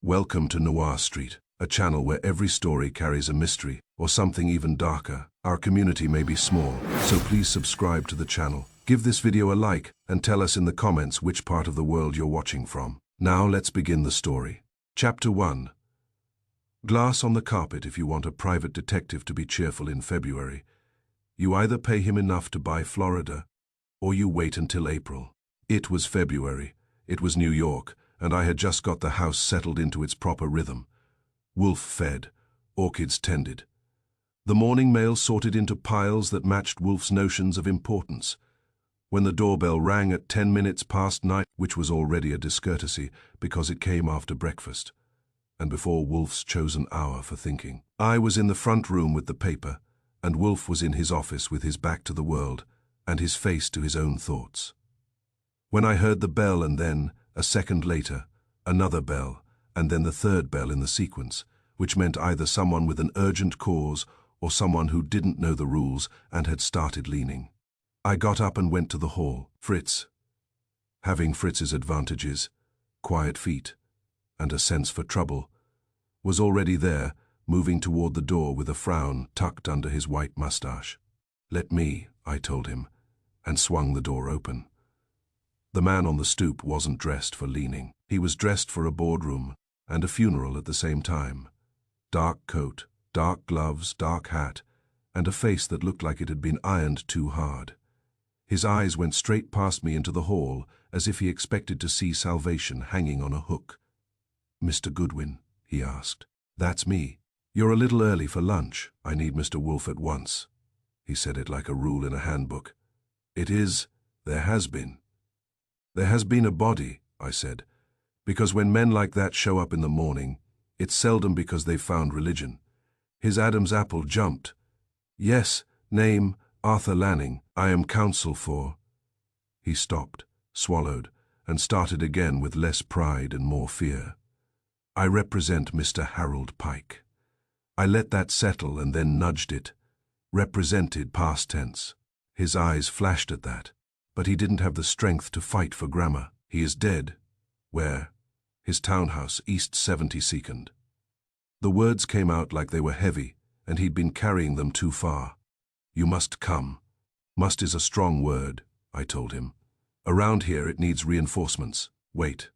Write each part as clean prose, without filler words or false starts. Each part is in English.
Welcome to Noir Street, a channel where every story carries a mystery or something even darker. Our community may be small, so please subscribe to the channel. Give this video a like and tell us in the comments which part of the world you're watching from. Now let's begin the story. Chapter 1. Glass on the carpet if you want a private detective to be cheerful in February. You either pay him enough to buy Florida, or you wait until April. It was February. It was New York, and I had just got the house settled into its proper rhythm. Wolfe fed, orchids tended. The morning mail sorted into piles that matched Wolfe's notions of importance. When the doorbell rang at 10 minutes past 9, which was already a discourtesy because it came after breakfast, and before Wolfe's chosen hour for thinking, I was in the front room with the paper, and Wolfe was in his office with his back to the world and his face to his own thoughts. When I heard the bell and then, a second later, another bell, and then the third bell in the sequence, which meant either someone with an urgent cause or someone who didn't know the rules and had started leaning. I got up and went to the hall. Fritz, having Fritz's advantages, quiet feet, and a sense for trouble, was already there, moving toward the door with a frown tucked under his white mustache. "Let me," I told him, and swung the door open. The man on the stoop wasn't dressed for leaning. He was dressed for a boardroom and a funeral at the same time. Dark coat, dark gloves, dark hat, and a face that looked like it had been ironed too hard. His eyes went straight past me into the hall as if he expected to see salvation hanging on a hook. "Mr. Goodwin?" he asked. "That's me." "You're a little early for lunch. I need Mr. Wolfe at once." He said it like a rule in a handbook. "It is, there has been." "There has been a body," I said, "because when men like that show up in the morning, it's seldom because they've found religion." His Adam's apple jumped. "Yes, name, Arthur Lanning. I am counsel for—" He stopped, swallowed, and started again with less pride and more fear. "I represent Mr. Harold Pike." I let that settle and then nudged it. Represented past tense. His eyes flashed at that. But he didn't have the strength to fight for grammar. "He is dead." "Where?" "His townhouse, East 72nd. The words came out like they were heavy, and he'd been carrying them too far. "You must come." "Must is a strong word," I told him. "Around here it needs reinforcements. Wait."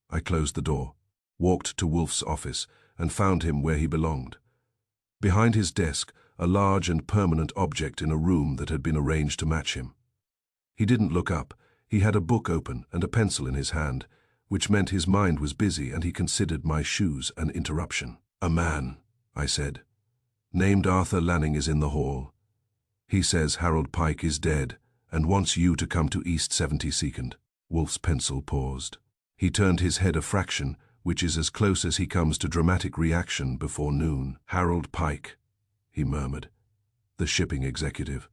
I closed the door, walked to Wolfe's office, and found him where he belonged. Behind his desk, a large and permanent object in a room that had been arranged to match him. He didn't look up. He had a book open and a pencil in his hand, which meant his mind was busy and he considered my shoes an interruption. "A man," I said, "named Arthur Lanning is in the hall. He says Harold Pike is dead and wants you to come to East 72nd. Wolfe's pencil paused. He turned his head a fraction, which is as close as he comes to dramatic reaction before noon. "Harold Pike," he murmured. "The shipping executive.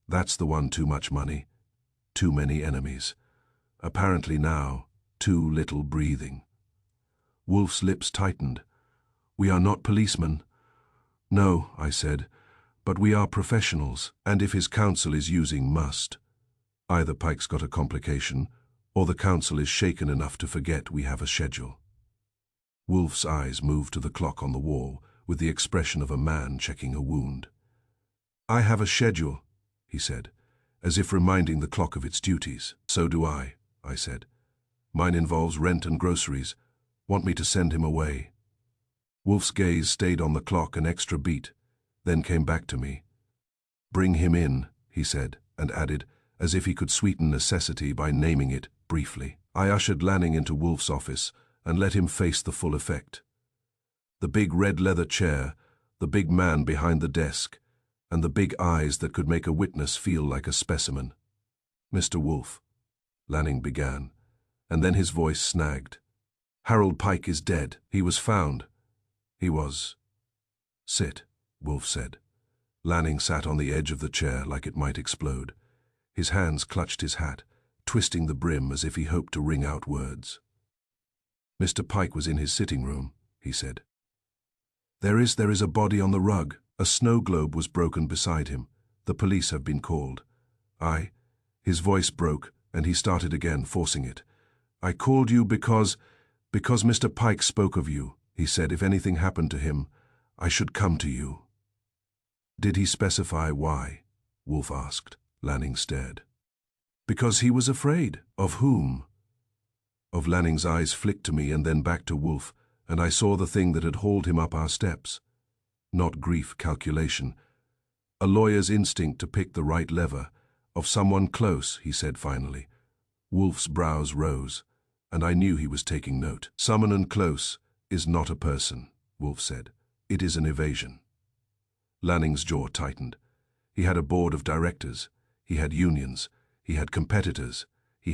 That's the one. Too much money. Too many enemies. Apparently now, too little breathing." Wolfe's lips tightened. "We are not policemen." "No," I said, "but we are professionals, and if his counsel is using must. Either Pike's got a complication, or the counsel is shaken enough to forget we have a schedule." Wolfe's eyes moved to the clock on the wall with the expression of a man checking a wound. "I have a schedule," he said, as if reminding the clock of its duties. "So do I said. "Mine involves rent and groceries. Want me to send him away?" Wolfe's gaze stayed on the clock an extra beat, then came back to me. "Bring him in," he said, and added, as if he could sweeten necessity by naming it briefly. I ushered Lanning into Wolfe's office and let him face the full effect. The big red leather chair, the big man behind the desk, and the big eyes that could make a witness feel like a specimen. "Mr. Wolfe," Lanning began, and then his voice snagged. "Harold Pike is dead. He was found. He was—" "Sit," Wolfe said. Lanning sat on the edge of the chair like it might explode. His hands clutched his hat, twisting the brim as if he hoped to wring out words. "Mr. Pike was in his sitting room," he said. There is a body on the rug. A snow globe was broken beside him. The police have been called." His voice broke, and he started again, forcing it. "I called you because Because Mr. Pike spoke of you, he said if anything happened to him, I should come to you. Did he specify why? Wolfe asked. Lanning stared. Because he was afraid. Of whom? Of Lanning's eyes flicked to me and then back to Wolfe, and I saw the thing that had hauled him up our steps. Not grief, calculation. A lawyer's instinct to pick the right lever. Of someone close, he said finally. Wolfe's brows rose, and I knew he was taking note. Someone and close is not a person, Wolfe said. It is an evasion. Lanning's jaw tightened. He had a board of directors. He had unions. He had competitors. He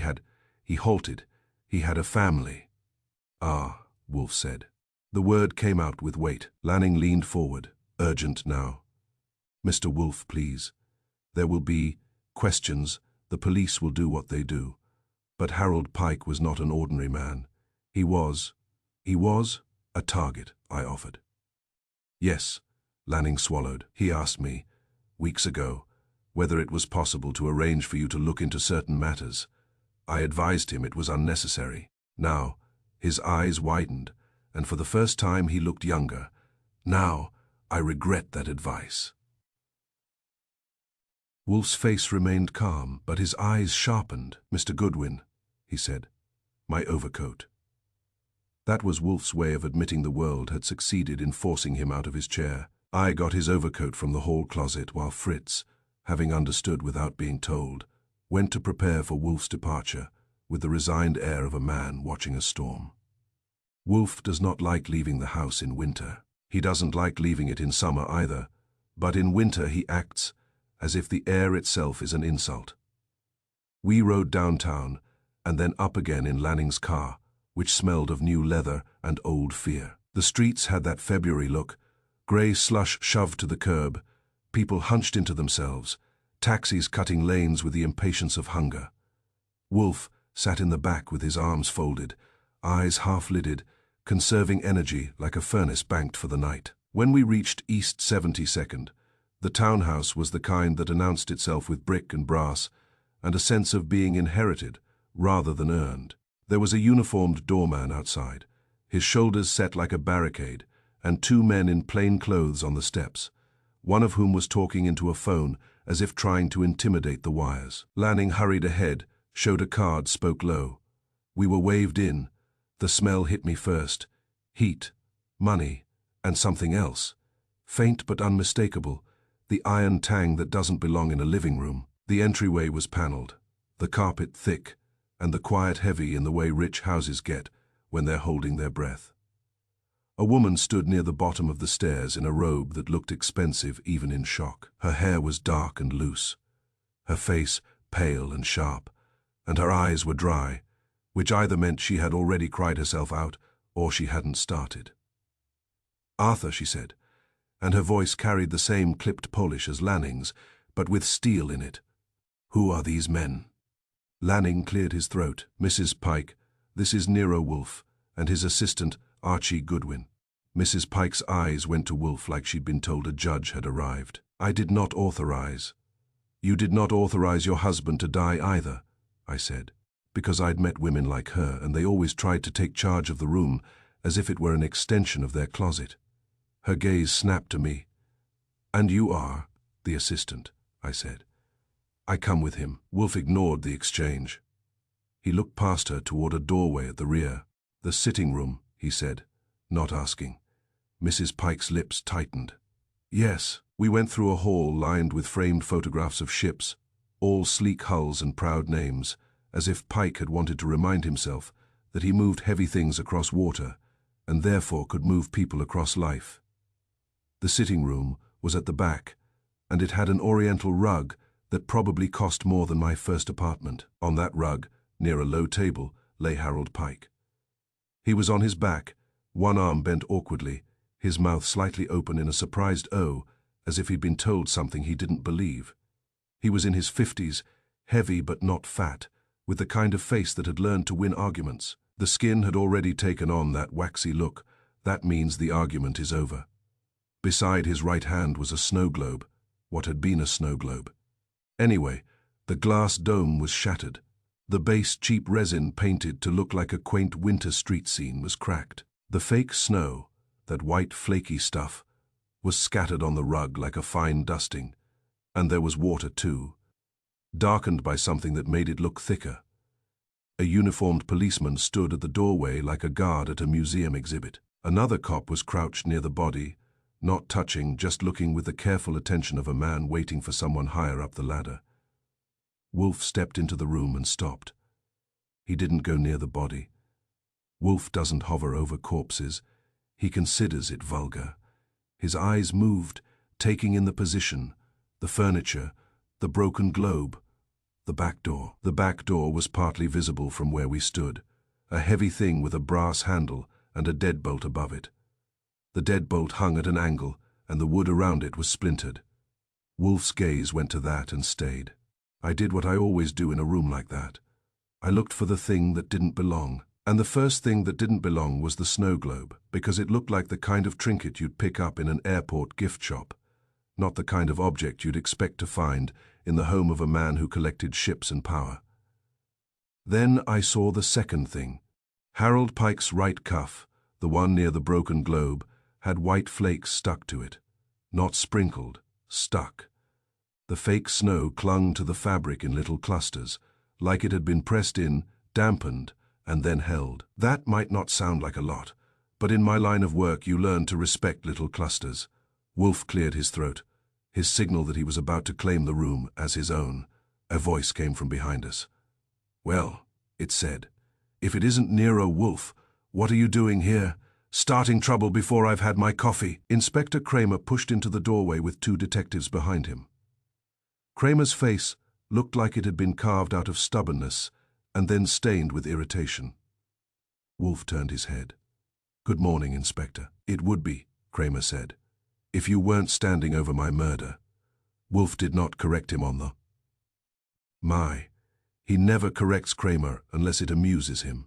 halted. He had a family. Ah, Wolfe said. The word came out with weight. Lanning leaned forward, urgent now. Mr. Wolfe, please. There will be questions. The police will do what they do. But Harold Pike was not an ordinary man. He was a target, I offered. Yes, Lanning swallowed. He asked me, weeks ago, whether it was possible to arrange for you to look into certain matters. I advised him it was unnecessary. Now, his eyes widened, and for the first time he looked younger. Now, I regret that advice. Wolfe's face remained calm, but his eyes sharpened. Mr. Goodwin, he said, my overcoat. That was Wolfe's way of admitting the world had succeeded in forcing him out of his chair. I got his overcoat from the hall closet while Fritz, having understood without being told, went to prepare for Wolfe's departure with the resigned air of a man watching a storm. Wolfe does not like leaving the house in winter. He doesn't like leaving it in summer either, but in winter he acts as if the air itself is an insult. We rode downtown and then up again in Lanning's car, which smelled of new leather and old fear. The streets had that February look, grey slush shoved to the curb, people hunched into themselves, taxis cutting lanes with the impatience of hunger. Wolfe sat in the back with his arms folded, eyes half-lidded, conserving energy like a furnace banked for the night. When we reached East 72nd, the townhouse was the kind that announced itself with brick and brass and a sense of being inherited rather than earned. There was a uniformed doorman outside, his shoulders set like a barricade, and two men in plain clothes on the steps, one of whom was talking into a phone as if trying to intimidate the wires. Lanning hurried ahead, showed a card, spoke low. We were waved in. The smell hit me first. Heat, money, and something else. Faint but unmistakable, the iron tang that doesn't belong in a living room. The entryway was paneled, the carpet thick, and the quiet heavy in the way rich houses get when they're holding their breath. A woman stood near the bottom of the stairs in a robe that looked expensive even in shock. Her hair was dark and loose, her face pale and sharp, and her eyes were dry, which either meant she had already cried herself out or she hadn't started. Arthur, she said, and her voice carried the same clipped polish as Lanning's, but with steel in it. Who are these men? Lanning cleared his throat. Mrs. Pike, this is Nero Wolfe, and his assistant, Archie Goodwin. Mrs. Pike's eyes went to Wolfe like she'd been told a judge had arrived. I did not authorize. You did not authorize your husband to die either, I said, because I'd met women like her and they always tried to take charge of the room as if it were an extension of their closet. Her gaze snapped to me. And you are the assistant, I said. I come with him. Wolfe ignored the exchange. He looked past her toward a doorway at the rear. The sitting room, he said, not asking. Mrs. Pike's lips tightened. Yes, we went through a hall lined with framed photographs of ships, all sleek hulls and proud names, as if Pike had wanted to remind himself that he moved heavy things across water and therefore could move people across life. The sitting room was at the back, and it had an oriental rug that probably cost more than my first apartment. On that rug, near a low table, lay Harold Pike. He was on his back, one arm bent awkwardly, his mouth slightly open in a surprised O, as if he'd been told something he didn't believe. He was in his 50s, heavy but not fat, with the kind of face that had learned to win arguments. The skin had already taken on that waxy look. That means the argument is over. Beside his right hand was a snow globe, what had been a snow globe. Anyway, the glass dome was shattered. The base cheap resin painted to look like a quaint winter street scene was cracked. The fake snow, that white flaky stuff, was scattered on the rug like a fine dusting, and there was water too, darkened by something that made it look thicker. A uniformed policeman stood at the doorway like a guard at a museum exhibit. Another cop was crouched near the body, not touching, just looking with the careful attention of a man waiting for someone higher up the ladder. Wolfe stepped into the room and stopped. He didn't go near the body. Wolfe doesn't hover over corpses. He considers it vulgar. His eyes moved, taking in the position, the furniture, the broken globe, the back door. The back door was partly visible from where we stood, a heavy thing with a brass handle and a deadbolt above it. The deadbolt hung at an angle, and the wood around it was splintered. Wolfe's gaze went to that and stayed. I did what I always do in a room like that. I looked for the thing that didn't belong. And the first thing that didn't belong was the snow globe, because it looked like the kind of trinket you'd pick up in an airport gift shop, not the kind of object you'd expect to find in the home of a man who collected ships and power. Then I saw the second thing. Harold Pike's right cuff, the one near the broken globe, had white flakes stuck to it. Not sprinkled, stuck. The fake snow clung to the fabric in little clusters, like it had been pressed in, dampened, and then held. That might not sound like a lot, but in my line of work you learn to respect little clusters. Wolfe cleared his throat, his signal that he was about to claim the room as his own. A voice came from behind us. "Well," it said, "if it isn't Nero Wolfe, what are you doing here? Starting trouble before I've had my coffee." Inspector Kramer pushed into the doorway with two detectives behind him. Kramer's face looked like it had been carved out of stubbornness and then stained with irritation. Wolfe turned his head. "Good morning, Inspector." "It would be," Kramer said, "if you weren't standing over my murder." Wolfe did not correct him on the "my." He never corrects Kramer unless it amuses him.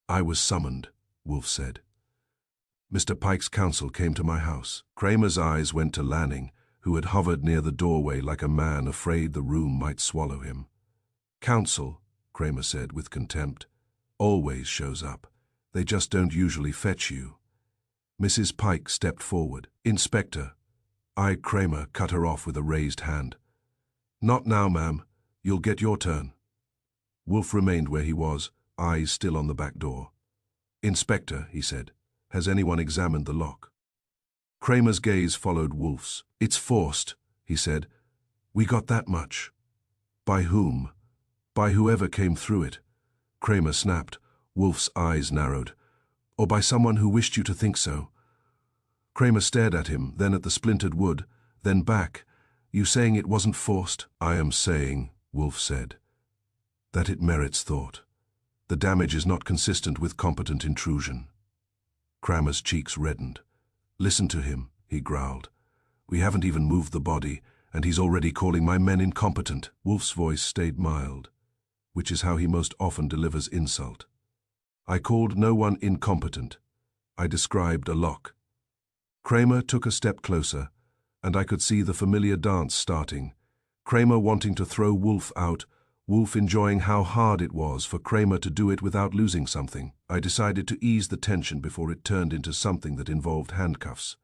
"I was summoned," Wolfe said. "Mr. Pike's counsel came to my house." Kramer's eyes went to Lanning, who had hovered near the doorway like a man afraid the room might swallow him. "Counsel," Kramer said with contempt, "always shows up. They just don't usually fetch you." Mrs. Pike stepped forward. "Inspector." Kramer cut her off with a raised hand. "Not now, ma'am. You'll get your turn." Wolfe remained where he was, eyes still on the back door. "Inspector," he said, "has anyone examined the lock?" Kramer's gaze followed Wolfe's. "It's forced," he said. "We got that much." "By whom?" "By whoever came through it." Kramer snapped. Wolfe's eyes narrowed. "Or by someone who wished you to think so." Kramer stared at him, then at the splintered wood, then back. "You saying it wasn't forced?" "I am saying," Wolfe said, "that it merits thought. The damage is not consistent with competent intrusion." Kramer's cheeks reddened. "Listen to him," he growled. "We haven't even moved the body, and he's already calling my men incompetent." Wolfe's voice stayed mild, which is how he most often delivers insult. "I called no one incompetent. I described a lock." Kramer took a step closer, and I could see the familiar dance starting. Kramer wanting to throw Wolfe out, Wolfe enjoying how hard it was for Kramer to do it without losing something. I decided to ease the tension before it turned into something that involved handcuffs.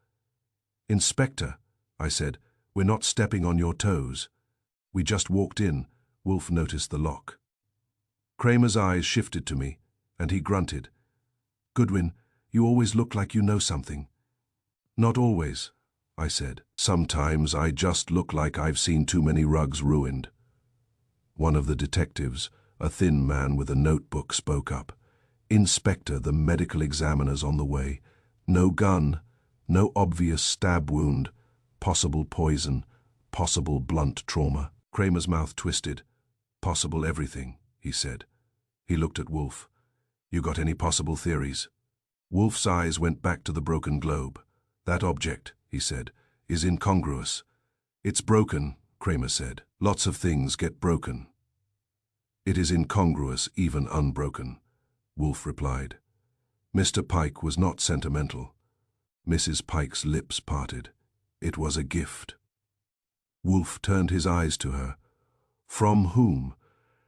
"Inspector," I said, "we're not stepping on your toes." We just walked in. Wolfe noticed the lock. Kramer's eyes shifted to me, and he grunted. "Goodwin, you always look like you know something." "Not always," I said. "Sometimes I just look like I've seen too many rugs ruined." One of the detectives, a thin man with a notebook, spoke up. "Inspector, the medical examiner's on the way. No gun, no obvious stab wound, possible poison, possible blunt trauma." Kramer's mouth twisted. "Possible everything," he said. He looked at Wolfe. "You got any possible theories?" Wolfe's eyes went back to the broken globe. "That object," he said, "is incongruous." "It's broken," Kramer said. "Lots of things get broken." "It is incongruous, even unbroken," Wolfe replied. Mr. Pike was not sentimental. Mrs. Pike's lips parted. It was a gift. Wolfe turned his eyes to her. "From whom?"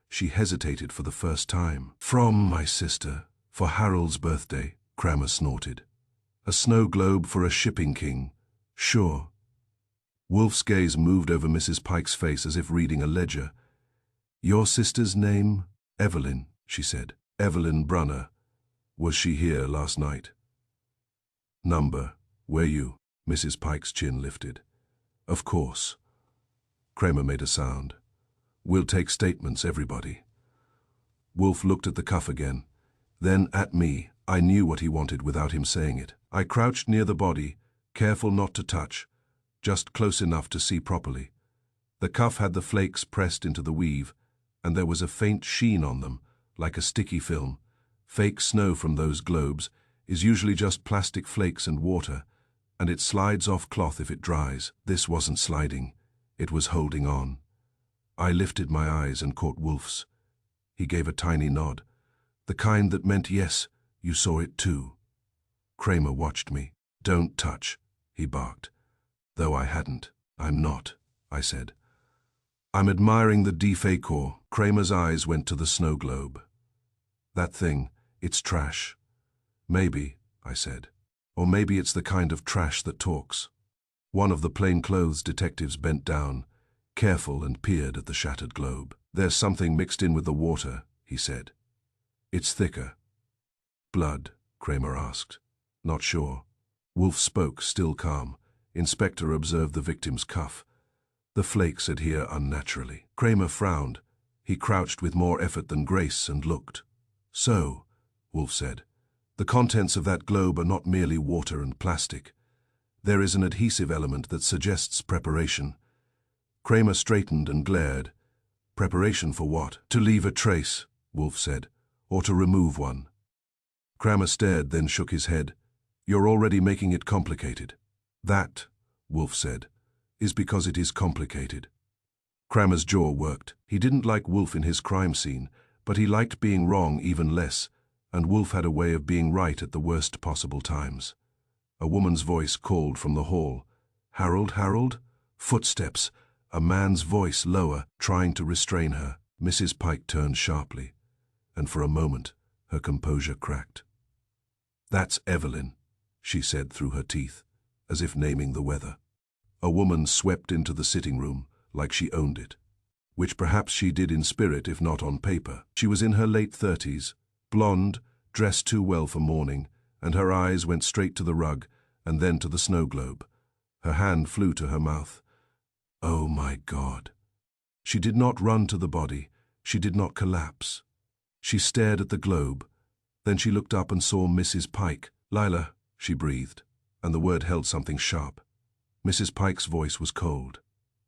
She hesitated for the first time. "From my sister, for Harold's birthday," Kramer snorted. "A snow globe for a shipping king. Sure." Wolfe's gaze moved over Mrs. Pike's face as if reading a ledger. "Your sister's name?" "Evelyn," she said. "Evelyn Brunner. Was she here last night?" "Number, were you?" Mrs. Pike's chin lifted. "Of course." Kramer made a sound. "We'll take statements, everybody." Wolfe looked at the cuff again, then at me. I knew what he wanted without him saying it. I crouched near the body, careful not to touch, just close enough to see properly. The cuff had the flakes pressed into the weave, and there was a faint sheen on them, like a sticky film. Fake snow from those globes is usually just plastic flakes and water, and it slides off cloth if it dries. This wasn't sliding, it was holding on. I lifted my eyes and caught Wolfe's. He gave a tiny nod, the kind that meant yes, you saw it too. Kramer watched me. "Don't touch," he barked. Though I hadn't. "I'm not," I said. "I'm admiring the decor." Kramer's eyes went to the snow globe. "That thing, it's trash." "Maybe," I said. "Or maybe it's the kind of trash that talks." One of the plainclothes detectives bent down, careful, and peered at the shattered globe. "There's something mixed in with the water," he said. "It's thicker." "Blood?" Kramer asked. "Not sure." Wolfe spoke, still calm. Inspector observed the victim's cuff. The flakes adhere unnaturally. Kramer frowned. He crouched with more effort than grace and looked. "So," Wolfe said, "the contents of that globe are not merely water and plastic. There is an adhesive element that suggests preparation." Kramer straightened and glared. "Preparation for what?" "To leave a trace," Wolfe said, "or to remove one." Kramer stared, then shook his head. "You're already making it complicated." "That," Wolfe said, "is because it is complicated." Kramer's jaw worked. He didn't like Wolfe in his crime scene, but he liked being wrong even less, and Wolfe had a way of being right at the worst possible times. A woman's voice called from the hall. "Harold, Harold?" Footsteps, a man's voice lower, trying to restrain her. Mrs. Pike turned sharply, and for a moment her composure cracked. "That's Evelyn," she said through her teeth, as if naming the weather. A woman swept into the sitting room like she owned it, which perhaps she did in spirit if not on paper. She was in her late 30s, blonde, dressed too well for mourning, and her eyes went straight to the rug and then to the snow globe. Her hand flew to her mouth. Oh my God. She did not run to the body. She did not collapse. She stared at the globe. Then she looked up and saw Mrs. Pike. "Lila," she breathed, and the word held something sharp. Mrs. Pike's voice was cold.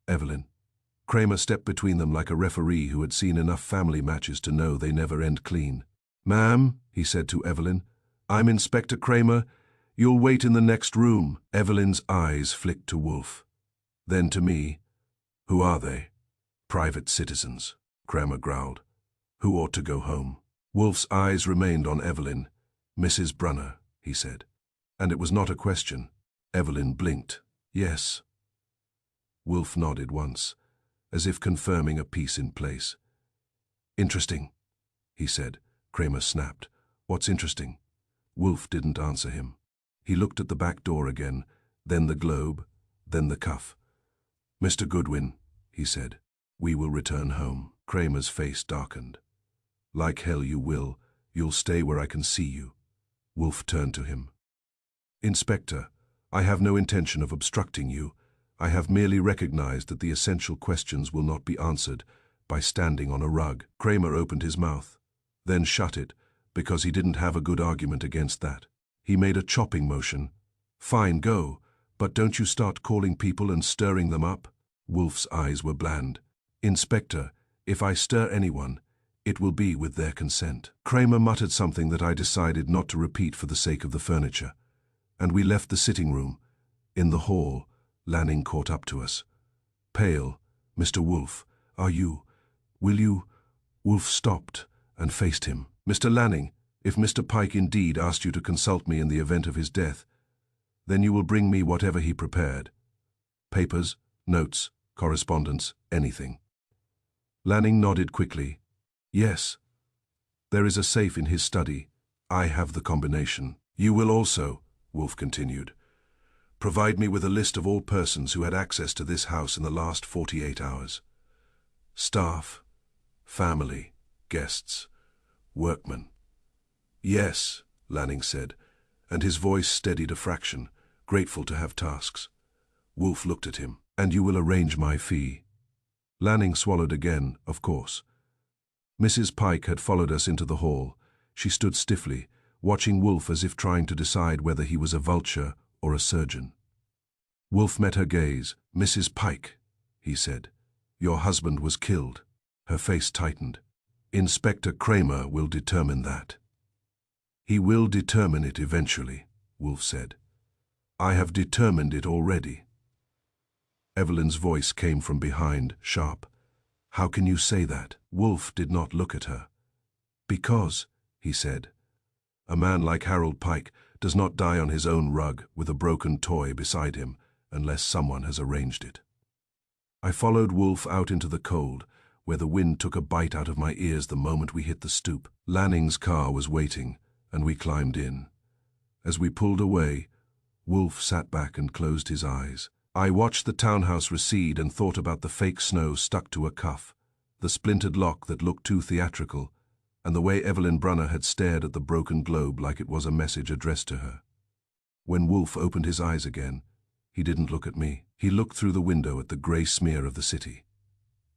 "Evelyn." Kramer stepped between them like a referee who had seen enough family matches to know they never end clean. "Ma'am," he said to Evelyn, "I'm Inspector Kramer. You'll wait in the next room." Evelyn's eyes flicked to Wolfe, then to me. "Who are they?" "Private citizens," Kramer growled. "Who ought to go home." Wolfe's eyes remained on Evelyn. "Mrs. Brunner," he said. And it was not a question. Evelyn blinked. "Yes." Wolfe nodded once, as if confirming a piece in place. "Interesting," he said. Kramer snapped. "What's interesting?" Wolfe didn't answer him. He looked at the back door again, then the globe, then the cuff. "Mr. Goodwin," he said, "we will return home." Kramer's face darkened. "Like hell you will. You'll stay where I can see you." Wolfe turned to him. "Inspector, I have no intention of obstructing you. I have merely recognized that the essential questions will not be answered by standing on a rug." Kramer opened his mouth, then shut it, because he didn't have a good argument against that. He made a chopping motion. "Fine, go, but don't you start calling people and stirring them up." Wolfe's eyes were bland. "Inspector, if I stir anyone, it will be with their consent." Kramer muttered something that I decided not to repeat for the sake of the furniture, and we left the sitting room. In the hall, Lanning caught up to us. "Pale, Mr. Wolfe, will you?" Wolfe stopped and faced him. "Mr. Lanning, if Mr. Pike indeed asked you to consult me in the event of his death, then you will bring me whatever he prepared. Papers, notes, correspondence, anything." Lanning nodded quickly. Yes. There is a safe in his study. I have the combination. You will also, Wolfe continued, provide me with a list of all persons who had access to this house in the last 48 hours. Staff, family, guests, workmen. Yes, Lanning said, and his voice steadied a fraction, grateful to have tasks. Wolfe looked at him. And you will arrange my fee. Lanning swallowed again, of course. Mrs. Pike had followed us into the hall. She stood stiffly, watching Wolfe as if trying to decide whether he was a vulture or a surgeon. Wolfe met her gaze. Mrs. Pike, he said, your husband was killed. Her face tightened. Inspector Kramer will determine that. He will determine it eventually, Wolfe said. I have determined it already. Evelyn's voice came from behind, sharp. How can you say that? Wolfe did not look at her. Because, he said, a man like Harold Pike does not die on his own rug with a broken toy beside him unless someone has arranged it. I followed Wolfe out into the cold, where the wind took a bite out of my ears the moment we hit the stoop. Lanning's car was waiting, and we climbed in. As we pulled away, Wolfe sat back and closed his eyes. I watched the townhouse recede and thought about the fake snow stuck to a cuff, the splintered lock that looked too theatrical, and the way Evelyn Brunner had stared at the broken globe like it was a message addressed to her. When Wolfe opened his eyes again, he didn't look at me. He looked through the window at the grey smear of the city.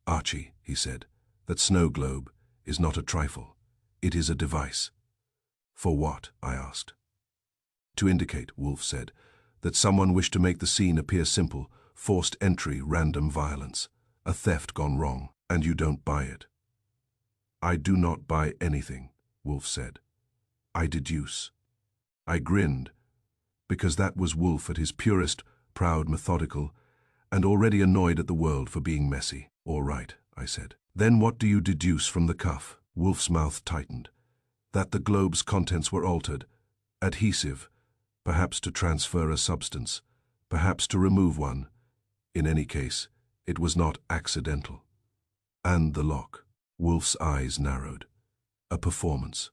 Archie, he said, that snow globe is not a trifle. It is a device. For what? I asked. To indicate, Wolfe said, that someone wished to make the scene appear simple, forced entry, random violence, a theft gone wrong, and you don't buy it. I do not buy anything, Wolfe said. I deduce. I grinned, because that was Wolfe at his purest, proud, methodical, and already annoyed at the world for being messy. All right, I said. Then what do you deduce from the cuff? Wolfe's mouth tightened. That the globe's contents were altered, adhesive, perhaps to transfer a substance, perhaps to remove one. In any case, it was not accidental. And the lock. Wolfe's eyes narrowed. A performance.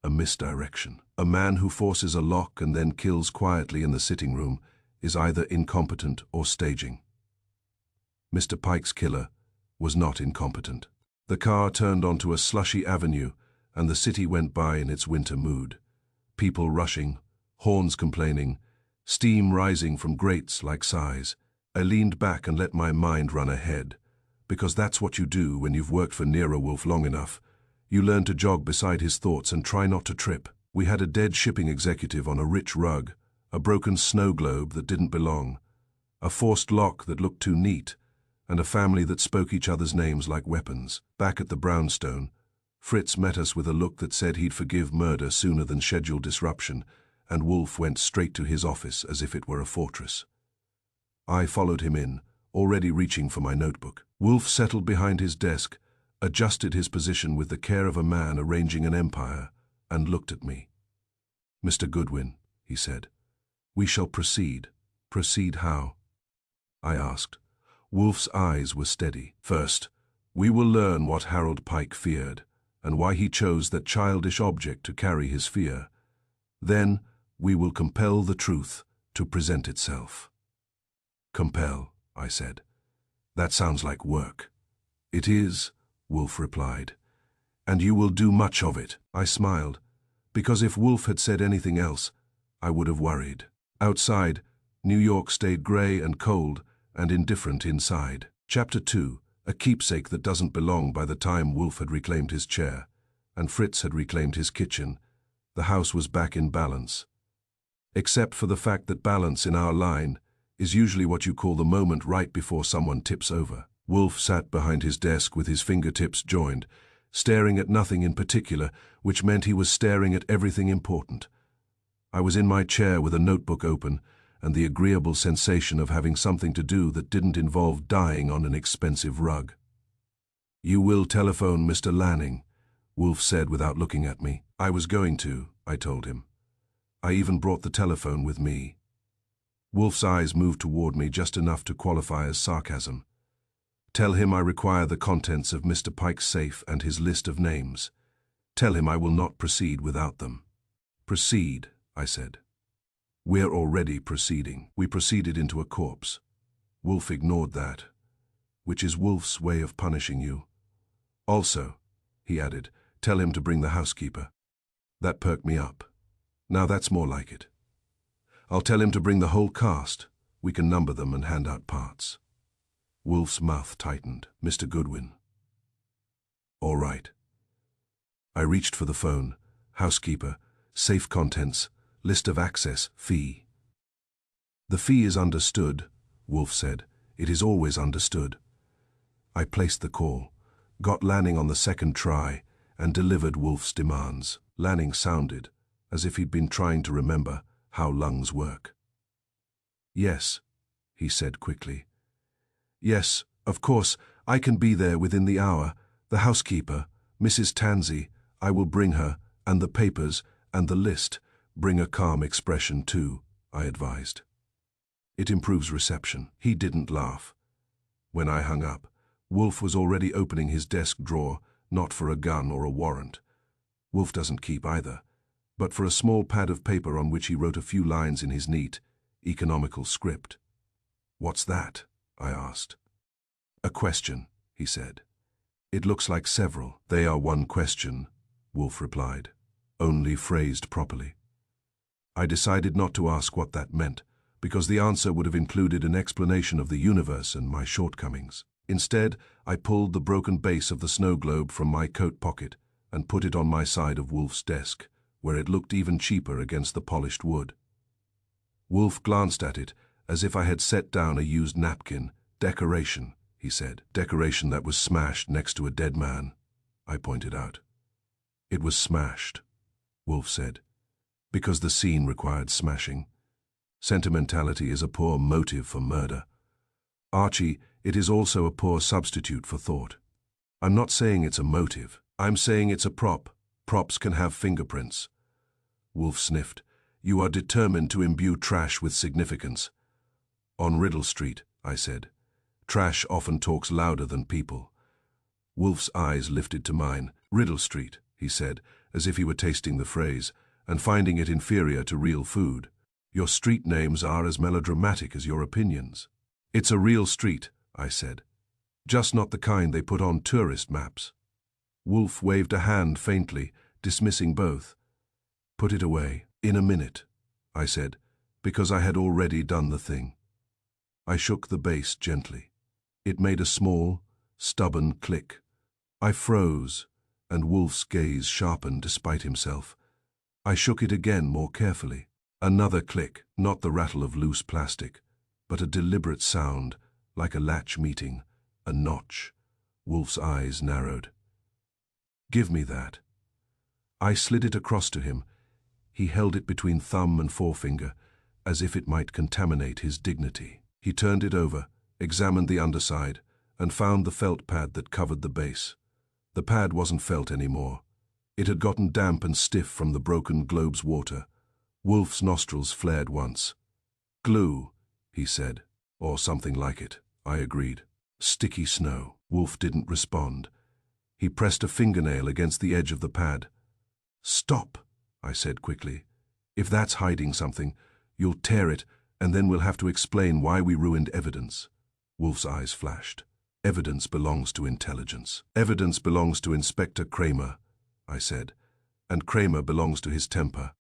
A misdirection. A man who forces a lock and then kills quietly in the sitting room is either incompetent or staging. Mr. Pike's killer was not incompetent. The car turned onto a slushy avenue, and the city went by in its winter mood. People rushing, horns complaining, steam rising from grates like sighs. I leaned back and let my mind run ahead, because that's what you do when you've worked for Nero Wolfe long enough. You learn to jog beside his thoughts and try not to trip. We had a dead shipping executive on a rich rug, a broken snow globe that didn't belong, a forced lock that looked too neat, and a family that spoke each other's names like weapons. Back at the brownstone, Fritz met us with a look that said he'd forgive murder sooner than schedule disruption, and Wolfe went straight to his office as if it were a fortress. I followed him in, already reaching for my notebook. Wolfe settled behind his desk, adjusted his position with the care of a man arranging an empire, and looked at me. Mr. Goodwin, he said, we shall proceed. Proceed how? I asked. Wolfe's eyes were steady. First, we will learn what Harold Pike feared, and why he chose that childish object to carry his fear. Then, we will compel the truth to present itself. Compel, I said. That sounds like work. It is, Wolfe replied. And you will do much of it. I smiled, because if Wolfe had said anything else, I would have worried. Outside, New York stayed grey and cold and indifferent inside. Chapter 2, a keepsake that doesn't belong. By the time Wolfe had reclaimed his chair, and Fritz had reclaimed his kitchen, the house was back in balance. Except for the fact that balance in our line is usually what you call the moment right before someone tips over. Wolfe sat behind his desk with his fingertips joined, staring at nothing in particular, which meant he was staring at everything important. I was in my chair with a notebook open, and the agreeable sensation of having something to do that didn't involve dying on an expensive rug. You will telephone Mr. Lanning, Wolfe said without looking at me. I was going to, I told him. I even brought the telephone with me. Wolfe's eyes moved toward me just enough to qualify as sarcasm. Tell him I require the contents of Mr. Pike's safe and his list of names. Tell him I will not proceed without them. Proceed, I said. We're already proceeding. We proceeded into a corpse. Wolfe ignored that, which is Wolfe's way of punishing you. Also, he added, tell him to bring the housekeeper. That perked me up. Now that's more like it. I'll tell him to bring the whole cast. We can number them and hand out parts. Wolfe's mouth tightened. Mr. Goodwin. All right. I reached for the phone. Housekeeper, safe contents, list of access, fee. The fee is understood, Wolfe said. It is always understood. I placed the call, got Lanning on the second try, and delivered Wolfe's demands. Lanning sounded as if he'd been trying to remember how lungs work. Yes, he said quickly. Yes, of course, I can be there within the hour. The housekeeper, Mrs. Tansey, I will bring her, and the papers, and the list. Bring a calm expression too, I advised. It improves reception. He didn't laugh. When I hung up, Wolfe was already opening his desk drawer, not for a gun or a warrant. Wolfe doesn't keep either, but for a small pad of paper on which he wrote a few lines in his neat, economical script. What's that? I asked. A question, he said. It looks like several. They are one question, Wolfe replied, only phrased properly. I decided not to ask what that meant, because the answer would have included an explanation of the universe and my shortcomings. Instead, I pulled the broken base of the snow globe from my coat pocket and put it on my side of Wolfe's desk, where it looked even cheaper against the polished wood. Wolfe glanced at it as if I had set down a used napkin. Decoration, he said. Decoration that was smashed next to a dead man, I pointed out. It was smashed, Wolfe said, because the scene required smashing. Sentimentality is a poor motive for murder. Archie, it is also a poor substitute for thought. I'm not saying it's a motive. I'm saying it's a prop. Props can have fingerprints. Wolfe sniffed. You are determined to imbue trash with significance. On Riddle Street, I said. Trash often talks louder than people. Wolfe's eyes lifted to mine. Riddle Street, he said, as if he were tasting the phrase, and finding it inferior to real food. Your street names are as melodramatic as your opinions. It's a real street, I said. Just not the kind they put on tourist maps. Wolfe waved a hand faintly, dismissing both. Put it away. In a minute, I said, because I had already done the thing. I shook the base gently. It made a small, stubborn click. I froze, and Wolfe's gaze sharpened despite himself. I shook it again more carefully. Another click, not the rattle of loose plastic, but a deliberate sound, like a latch meeting, a notch. Wolfe's eyes narrowed. Give me that. I slid it across to him. He held it between thumb and forefinger, as if it might contaminate his dignity. He turned it over, examined the underside, and found the felt pad that covered the base. The pad wasn't felt anymore. It had gotten damp and stiff from the broken globe's water. Wolfe's nostrils flared once. Glue, he said, or something like it, I agreed. Sticky snow. Wolfe didn't respond. He pressed a fingernail against the edge of the pad. Stop, I said quickly. If that's hiding something, you'll tear it, and then we'll have to explain why we ruined evidence. Wolfe's eyes flashed. Evidence belongs to intelligence. Evidence belongs to Inspector Kramer, I said, and Kramer belongs to his temper.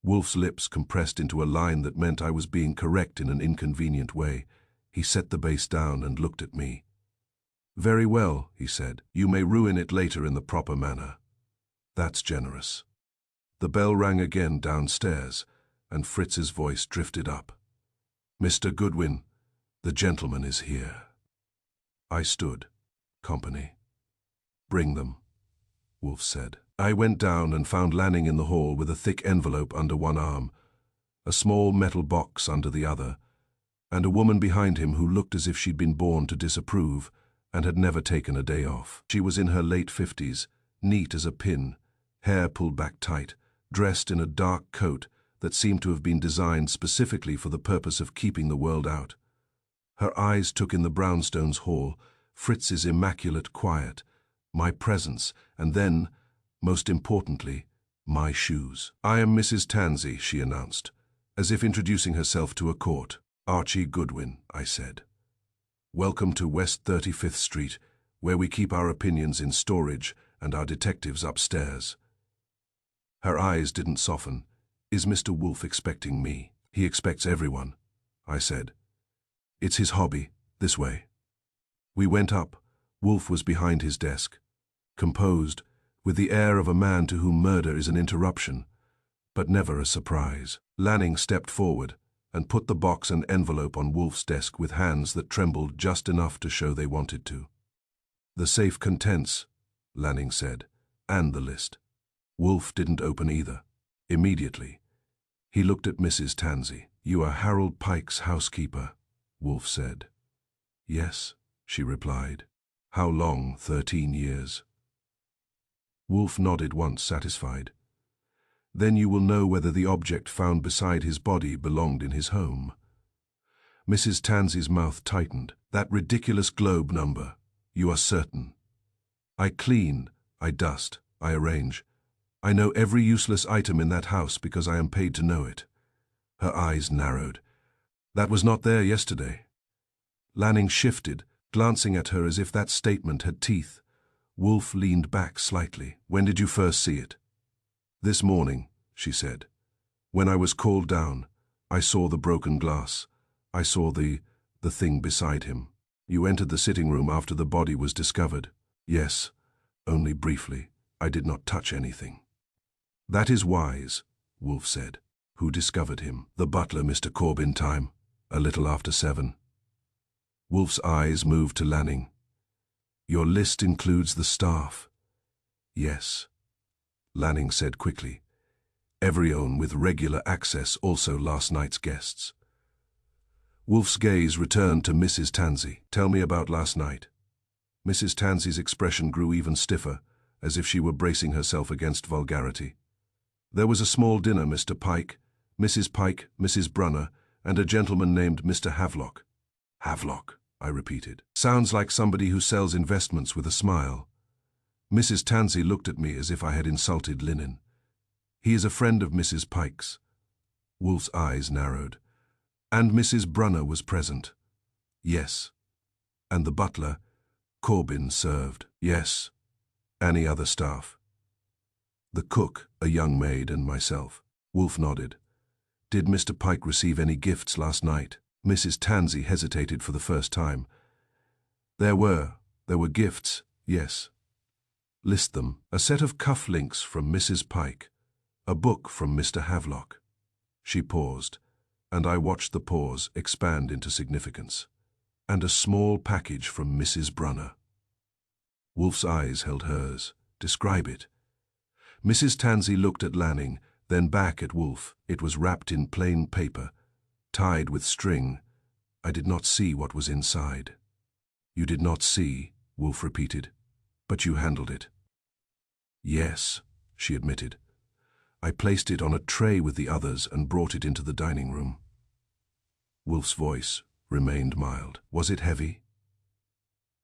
Wolfe's lips compressed into a line that meant I was being correct in an inconvenient way. He set the base down and looked at me. Very well, he said. You may ruin it later in the proper manner. That's generous. The bell rang again downstairs, and Fritz's voice drifted up. Mr. Goodwin, the gentleman is here. I stood. Company. Bring them, Wolfe said. I went down and found Lanning in the hall with a thick envelope under one arm, a small metal box under the other, and a woman behind him who looked as if she'd been born to disapprove and had never taken a day off. She was in her late 50s, neat as a pin, hair pulled back tight, dressed in a dark coat that seemed to have been designed specifically for the purpose of keeping the world out. Her eyes took in the brownstones' hall, Fritz's immaculate quiet, my presence, and then, most importantly, my shoes. "I am Mrs. Tansey," she announced, as if introducing herself to a court. "Archie Goodwin," I said. "Welcome to West 35th Street, where we keep our opinions in storage and our detectives upstairs." Her eyes didn't soften. "Is Mr. Wolfe expecting me?" "He expects everyone," I said. "It's his hobby. This way." We went up. Wolfe was behind his desk, composed, with the air of a man to whom murder is an interruption, but never a surprise. Lanning stepped forward and put the box and envelope on Wolfe's desk with hands that trembled just enough to show they wanted to. "The safe contents," Lanning said, "and the list." Wolfe didn't open either. Immediately, he looked at Mrs. Tansey. "You are Harold Pike's housekeeper," Wolfe said. "Yes," she replied. "How long?" 13 years. Wolfe nodded once, satisfied. "Then you will know whether the object found beside his body belonged in his home." Mrs. Tansey's mouth tightened. "That ridiculous globe number. You are certain?" "I clean, I dust, I arrange. I know every useless item in that house because I am paid to know it." Her eyes narrowed. "That was not there yesterday." Lanning shifted, glancing at her as if that statement had teeth. Wolfe leaned back slightly. "When did you first see it?" "This morning," she said. "When I was called down, I saw the broken glass. I saw the thing beside him." "You entered the sitting room after the body was discovered?" "Yes, only briefly. I did not touch anything." "That is wise," Wolfe said. "Who discovered him?" "The butler, Mr. Corbin, time, a little after 7. Wolfe's eyes moved to Lanning. "Your list includes the staff?" "Yes," Lanning said quickly. "Everyone with regular access, also last night's guests." Wolfe's gaze returned to Mrs. Tansey. "Tell me about last night." Mrs. Tansey's expression grew even stiffer, as if she were bracing herself against vulgarity. "There was a small dinner, Mr. Pike, Mrs. Pike, Mrs. Brunner, and a gentleman named Mr. Havelock." "Havelock," I repeated. "Sounds like somebody who sells investments," with a smile. Mrs. Tansey looked at me as if I had insulted linen. "He is a friend of Mrs. Pike's." Wolfe's eyes narrowed. "And Mrs. Brunner was present?" "Yes." "And the butler, Corbin, served?" "Yes." "Any other staff?" "The cook, a young maid, and myself." Wolfe nodded. "Did Mr. Pike receive any gifts last night?" Mrs. Tansey hesitated for the first time. There were gifts, yes." "List them." "A set of cuff links from Mrs. Pike, a book from Mr. Havelock." She paused, and I watched the pause expand into significance. "And a small package from Mrs. Brunner." Wolfe's eyes held hers. "Describe it." Mrs. Tansey looked at Lanning, then back at Wolfe. It was wrapped in plain paper, tied with string. I did not see what was inside. "You did not see," Wolfe repeated, "but you handled it." "Yes," she admitted. "I placed it on a tray with the others and brought it into the dining room." Wolfe's voice remained mild. "Was it heavy?"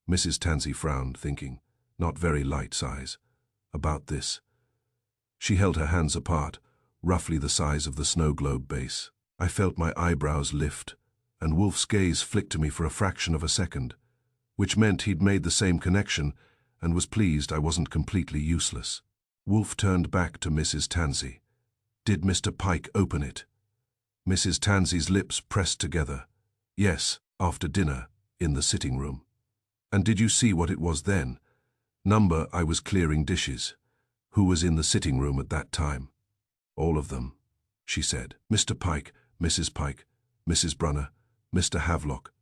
Mrs. Tansey frowned, thinking, not very light size, about this. She held her hands apart, roughly the size of the snow globe base. I felt my eyebrows lift, and Wolfe's gaze flicked to me for a fraction of a second, which meant he'd made the same connection and was pleased I wasn't completely useless. Wolfe turned back to Mrs. Tansey. "Did Mr. Pike open it?" Mrs. Tansey's lips pressed together. "Yes, after dinner, in the sitting room." "And did you see what it was then?" "Number, I was clearing dishes." "Who was in the sitting room at that time?" "All of them," she said. "Mr. Pike, Mrs. Pike, Mrs. Brunner, Mr. Havelock.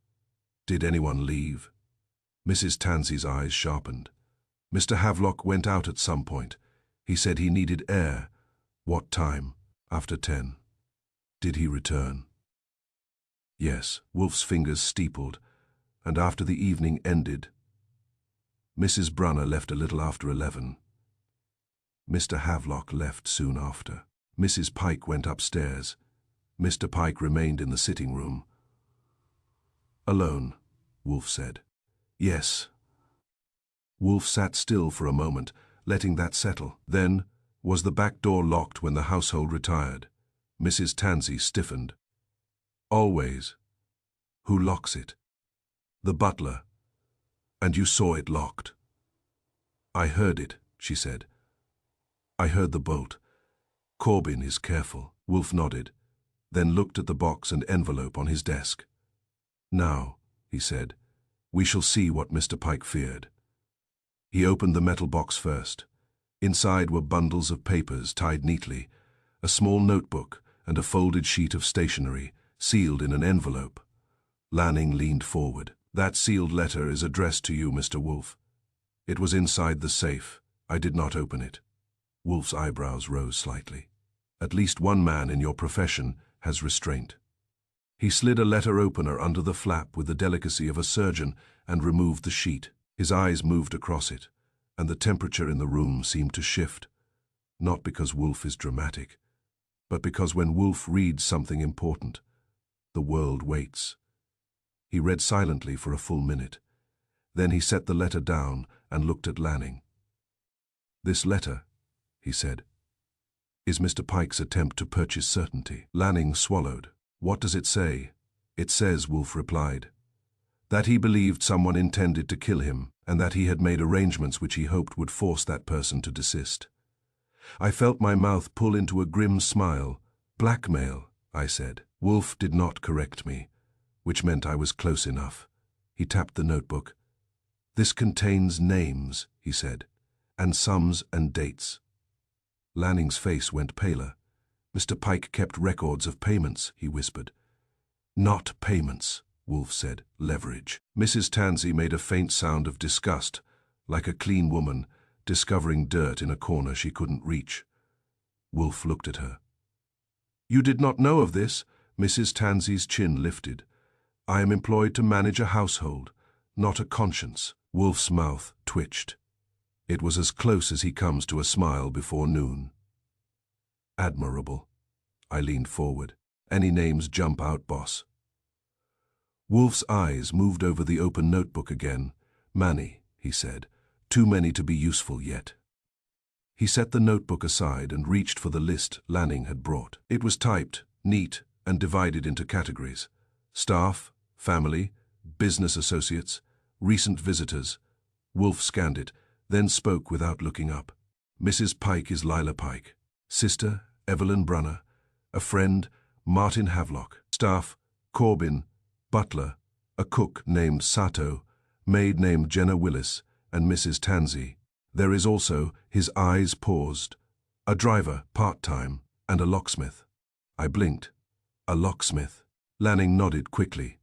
Did anyone leave?" Mrs. Tansey's eyes sharpened. "Mr. Havelock went out at some point. He said he needed air." "What time?" "After 10. "Did he return?" "Yes." Wolfe's fingers steepled, and after the evening ended. "Mrs. Brunner left a little after 11. Mr. Havelock left soon after. Mrs. Pike went upstairs. Mr. Pike remained in the sitting room." "Alone," Wolfe said. "Yes, Wolfe sat still for a moment, letting that settle. Then, was the back door locked when the household retired? Mrs. Tansey stiffened. Always. Who locks it? The butler. And you saw it locked? I heard it, she said. I heard the bolt. Corbin is careful. Wolfe nodded, then looked at the box and envelope on his desk. Now, he said, we shall see what Mr. Pike feared. He opened the metal box first. Inside were bundles of papers tied neatly, a small notebook and a folded sheet of stationery, sealed in an envelope. Lanning leaned forward. That sealed letter is addressed to you, Mr. Wolfe. It was inside the safe. I did not open it. Wolfe's eyebrows rose slightly. At least one man in your profession has restraint. He slid a letter opener under the flap with the delicacy of a surgeon and removed the sheet. His eyes moved across it, and the temperature in the room seemed to shift. Not because Wolfe is dramatic, but because when Wolfe reads something important, the world waits. He read silently for a full minute. Then he set the letter down and looked at Lanning. This letter, he said, is Mr. Pike's attempt to purchase certainty. Lanning swallowed. What does it say? It says, Wolfe replied, that he believed someone intended to kill him and that he had made arrangements which he hoped would force that person to desist. I felt my mouth pull into a grim smile. Blackmail, I said. Wolfe did not correct me, which meant I was close enough. He tapped the notebook. This contains names, he said, and sums and dates. Lanning's face went paler. Mr. Pike kept records of payments, he whispered. Not payments, Wolfe said. Leverage. Mrs. Tansey made a faint sound of disgust, like a clean woman discovering dirt in a corner she couldn't reach. Wolfe looked at her. You did not know of this? Mrs. Tansey's chin lifted. I am employed to manage a household, not a conscience. Wolfe's mouth twitched. It was as close as he comes to a smile before noon. Admirable. I leaned forward. Any names jump out, boss? Wolfe's eyes moved over the open notebook again. Many, he said. Too many to be useful yet. He set the notebook aside and reached for the list Lanning had brought. It was typed, neat, and divided into categories. Staff, family, business associates, recent visitors. Wolfe scanned it, then spoke without looking up. Mrs. Pike is Lila Pike. Sister, Evelyn Brunner. A friend, Martin Havelock. Staff, Corbin. Butler, a cook named Sato, maid named Jenna Willis, and Mrs. Tansey. There is also, his eyes paused, a driver, part-time, and a locksmith. I blinked. A locksmith. Lanning nodded quickly.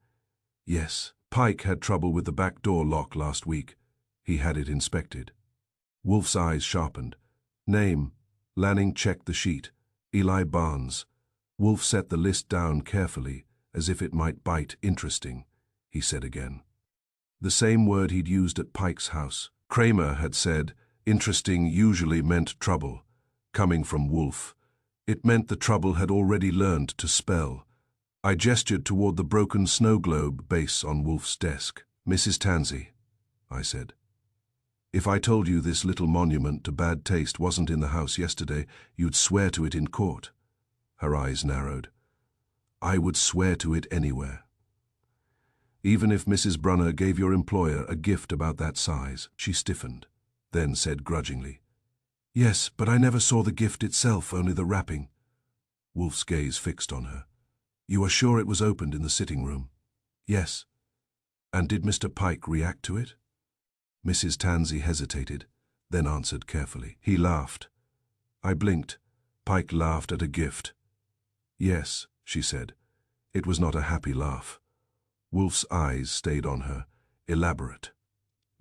Yes, Pike had trouble with the back door lock last week. He had it inspected. Wolfe's eyes sharpened. Name. Lanning checked the sheet. Eli Barnes. Wolfe set the list down carefully, as if it might bite. Interesting, he said again. The same word he'd used at Pike's house. Kramer had said, interesting usually meant trouble. Coming from Wolfe, it meant the trouble had already learned to spell. I gestured toward the broken snow globe base on Wolfe's desk. Mrs. Tansey, I said. If I told you this little monument to bad taste wasn't in the house yesterday, you'd swear to it in court. Her eyes narrowed. I would swear to it anywhere. Even if Mrs. Brunner gave your employer a gift about that size. She stiffened, then said grudgingly, Yes, but I never saw the gift itself, only the wrapping. Wolfe's gaze fixed on her. You are sure it was opened in the sitting room? Yes. And did Mr. Pike react to it? Mrs. Tansey hesitated, then answered carefully. He laughed. I blinked. Pike laughed at a gift. Yes, she said. It was not a happy laugh. Wolfe's eyes stayed on her, elaborate.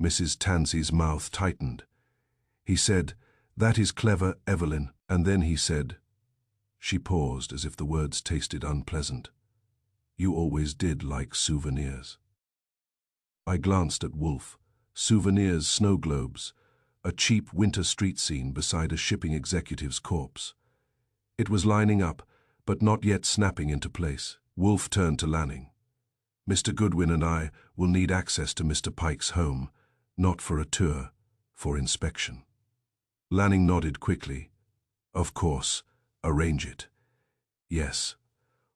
Mrs. Tansey's mouth tightened. He said, That is clever, Evelyn. And then he said, She paused as if the words tasted unpleasant. You always did like souvenirs. I glanced at Wolfe. Souvenirs, snow globes, a cheap winter street scene beside a shipping executive's corpse. It was lining up, but not yet snapping into place. Wolfe turned to Lanning. Mr. Goodwin and I will need access to Mr. Pike's home, not for a tour, For inspection. Lanning nodded quickly. Of course, arrange it. Yes.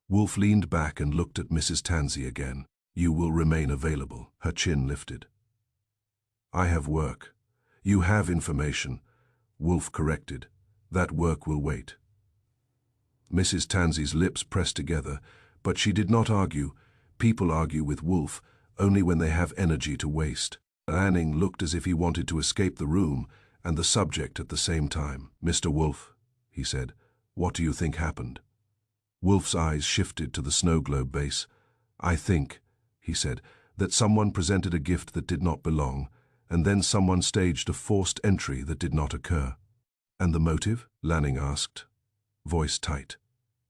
Wolfe leaned back and looked at Mrs. Tansey again. You will remain available. Her chin lifted. I have work. You have information. Wolfe corrected. That work will wait. Mrs. Tansey's lips pressed together, but she did not argue. People argue with Wolfe only when they have energy to waste. Lanning looked as if he wanted to escape the room and the subject at the same time. Mr. Wolfe, he said, what do you think happened? Wolfe's eyes shifted to the snow globe base. I think, he said, that someone presented a gift that did not belong, and then someone staged a forced entry that did not occur. And the motive? Lanning asked, voice tight.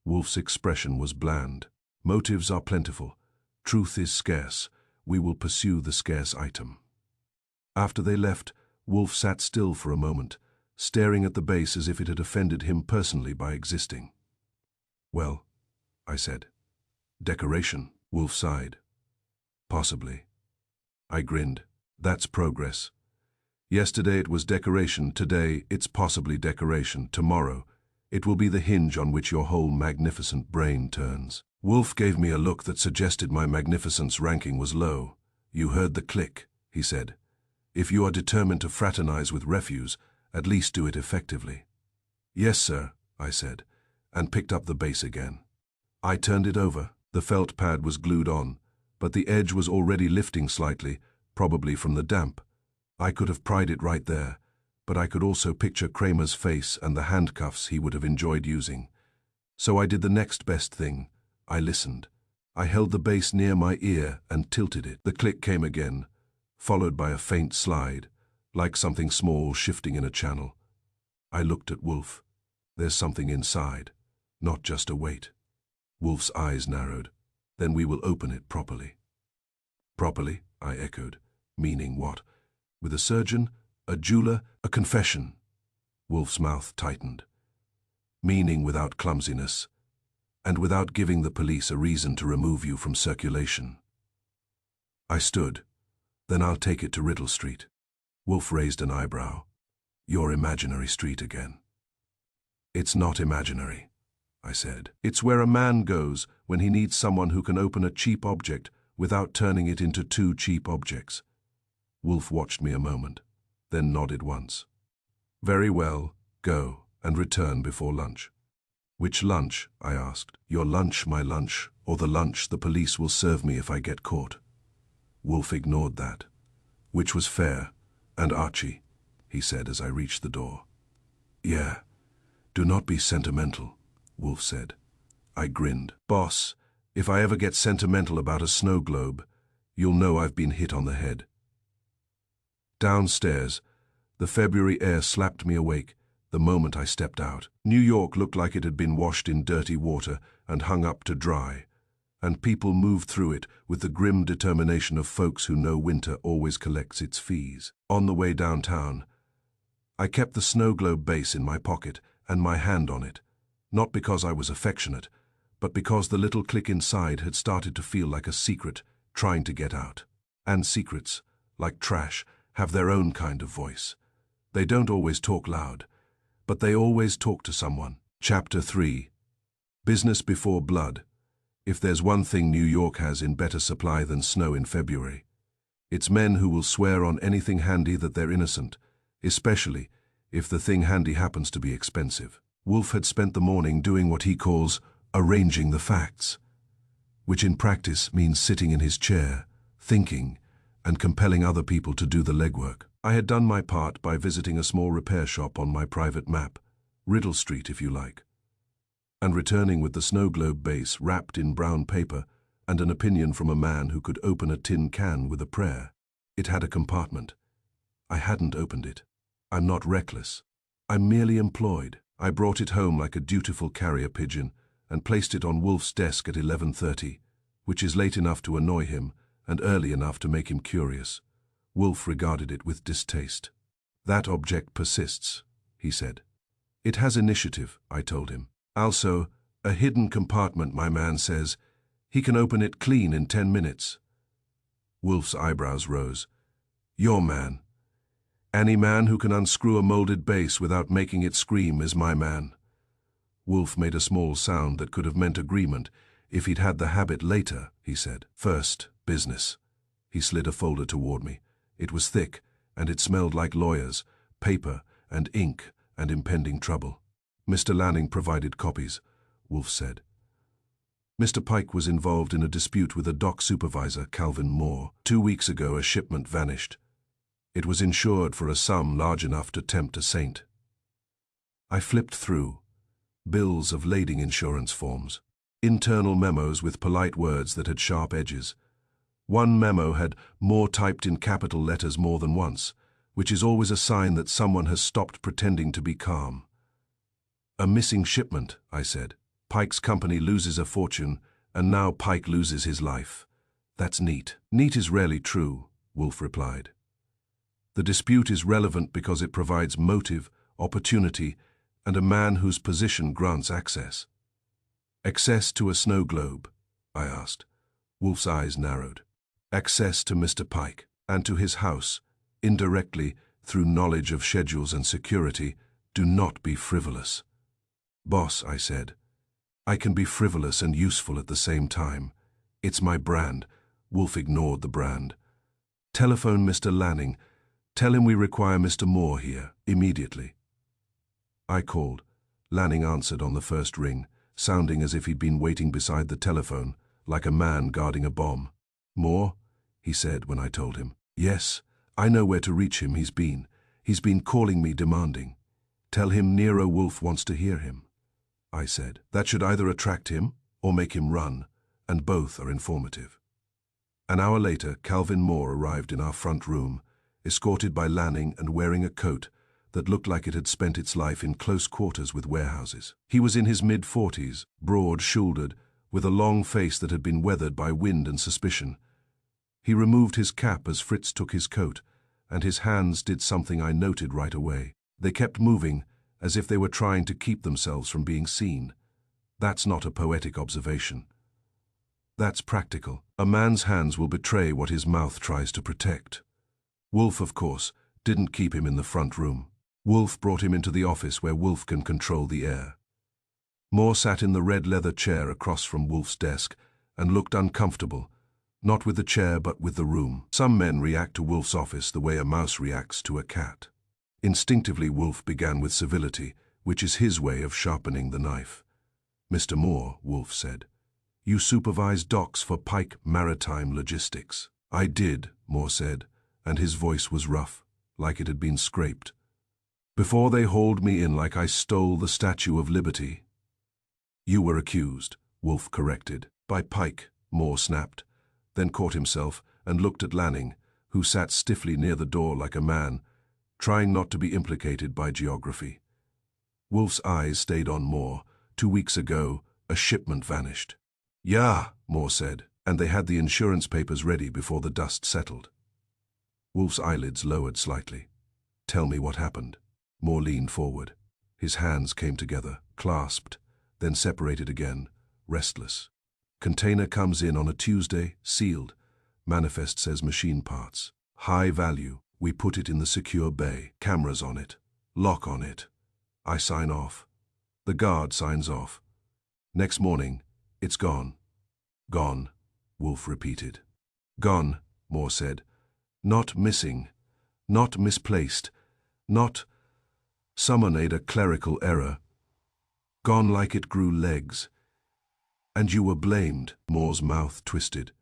Wolfe's expression was bland. Motives are plentiful. Truth is scarce. We will pursue the scarce item. After they left, Wolfe sat still for a moment, staring at the base as if it had offended him personally by existing. Well, I said. Decoration, Wolfe sighed. Possibly. I grinned. That's progress. Yesterday it was decoration, today it's possibly decoration, tomorrow it will be the hinge on which your whole magnificent brain turns. Wolfe gave me a look that suggested my magnificence ranking was low. You heard the click, he said. If you are determined to fraternize with refuse, at least do it effectively. Yes, sir, I said, and picked up the base again. I turned it over. The felt pad was glued on, but the edge was already lifting slightly, probably from the damp. I could have pried it right there, but I could also picture Kramer's face and the handcuffs he would have enjoyed using. So I did the next best thing. I listened. I held the base near my ear and tilted it. The click came again, followed by a faint slide, like something small shifting in a channel. I looked at Wolfe. There's something inside, not just a weight. Wolfe's eyes narrowed. Then we will open it properly. Properly, I echoed. Meaning what? With a surgeon, a jeweler, a confession. Wolfe's mouth tightened. Meaning without clumsiness, and without giving the police a reason to remove you from circulation. I stood. Then I'll take it to Riddle Street. Wolfe raised an eyebrow. Your imaginary street again. It's not imaginary, I said. It's where a man goes when he needs someone who can open a cheap object without turning it into two cheap objects. Wolfe watched me a moment, then nodded once. Very well, go, and return before lunch. Which lunch? I asked. Your lunch, my lunch, or the lunch the police will serve me if I get caught. Wolfe ignored that. Which was fair, and Archie, he said as I reached the door. Yeah, do not be sentimental, Wolfe said. I grinned. Boss, if I ever get sentimental about a snow globe, you'll know I've been hit on the head. Downstairs, the February air slapped me awake the moment I stepped out. New York looked like it had been washed in dirty water and hung up to dry, and people moved through it with the grim determination of folks who know winter always collects its fees. On the way downtown, I kept the snow globe base in my pocket and my hand on it, not because I was affectionate, but because the little click inside had started to feel like a secret trying to get out. And secrets, like trash, have their own kind of voice. They don't always talk loud, but they always talk to someone. Chapter 3. Business before blood. If there's one thing New York has in better supply than snow in February, it's men who will swear on anything handy that they're innocent, especially if the thing handy happens to be expensive. Wolfe had spent the morning doing what he calls arranging the facts, which in practice means sitting in his chair, thinking, and compelling other people to do the legwork. I had done my part by visiting a small repair shop on my private map, Riddle Street if you like, and returning with the snow globe base wrapped in brown paper and an opinion from a man who could open a tin can with a prayer. It had a compartment. I hadn't opened it. I'm not reckless. I'm merely employed. I brought it home like a dutiful carrier pigeon and placed it on Wolfe's desk at 11:30, which is late enough to annoy him and early enough to make him curious. Wolfe regarded it with distaste. That object persists, he said. It has initiative, I told him. Also, a hidden compartment, my man says. He can open it clean in 10 minutes. Wolfe's eyebrows rose. Your man. Any man who can unscrew a molded base without making it scream is my man. Wolfe made a small sound that could have meant agreement if he'd had the habit later, he said. First, business. He slid a folder toward me. It was thick, and it smelled like lawyers, paper, and ink, and impending trouble. Mr. Lanning provided copies, Wolfe said. Mr. Pike was involved in a dispute with a dock supervisor, Calvin Moore. 2 weeks ago, a shipment vanished. It was insured for a sum large enough to tempt a saint. I flipped through. Bills of lading insurance forms. Internal memos with polite words that had sharp edges. One memo had "Moore" typed in capital letters more than once, which is always a sign that someone has stopped pretending to be calm. A missing shipment, I said. Pike's company loses a fortune, and now Pike loses his life. That's neat. Neat is rarely true, Wolfe replied. The dispute is relevant because it provides motive, opportunity, and a man whose position grants access. Access to a snow globe, I asked. Wolfe's eyes narrowed. Access to Mr. Pike, and to his house, indirectly, through knowledge of schedules and security. Do not be frivolous. Boss, I said. I can be frivolous and useful at the same time. It's my brand. Wolfe ignored the brand. Telephone Mr. Lanning. Tell him we require Mr. Moore here, immediately. I called. Lanning answered on the first ring, sounding as if he'd been waiting beside the telephone, like a man guarding a bomb. Moore? He said when I told him. Yes, I know where to reach him. He's been calling me demanding. Tell him Nero Wolfe wants to hear him. I said. That should either attract him or make him run, and both are informative. An hour later, Calvin Moore arrived in our front room, escorted by Lanning and wearing a coat that looked like it had spent its life in close quarters with warehouses. He was in his mid-40s, broad-shouldered, with a long face that had been weathered by wind and suspicion. He removed his cap as Fritz took his coat, and his hands did something I noted right away. They kept moving, as if they were trying to keep themselves from being seen. That's not a poetic observation. That's practical. A man's hands will betray what his mouth tries to protect. Wolfe, of course, didn't keep him in the front room. Wolfe brought him into the office where Wolfe can control the air. Moore sat in the red leather chair across from Wolfe's desk and looked uncomfortable, not with the chair but with the room. Some men react to Wolfe's office the way a mouse reacts to a cat. Instinctively, Wolfe began with civility, which is his way of sharpening the knife. Mr. Moore, Wolfe said, you supervise docks for Pike Maritime Logistics. I did, Moore said, and his voice was rough, like it had been scraped. Before they hauled me in like I stole the Statue of Liberty. You were accused, Wolfe corrected. By Pike, Moore snapped, then caught himself and looked at Lanning, who sat stiffly near the door like a man, trying not to be implicated by geography. Wolfe's eyes stayed on Moore. 2 weeks ago, a shipment vanished. Yeah, Moore said, and they had the insurance papers ready before the dust settled. Wolfe's eyelids lowered slightly. Tell me what happened. Moore leaned forward. His hands came together, clasped, then separated again, restless. Container comes in on a Tuesday, sealed. Manifest says machine parts. High value. We put it in the secure bay. Cameras on it. Lock on it. I sign off. The guard signs off. Next morning, it's gone. Gone, Wolfe repeated. Gone, Moore said. Not missing. Not misplaced. Not... Someone made a clerical error. Gone like it grew legs. And you were blamed, Moore's mouth twisted.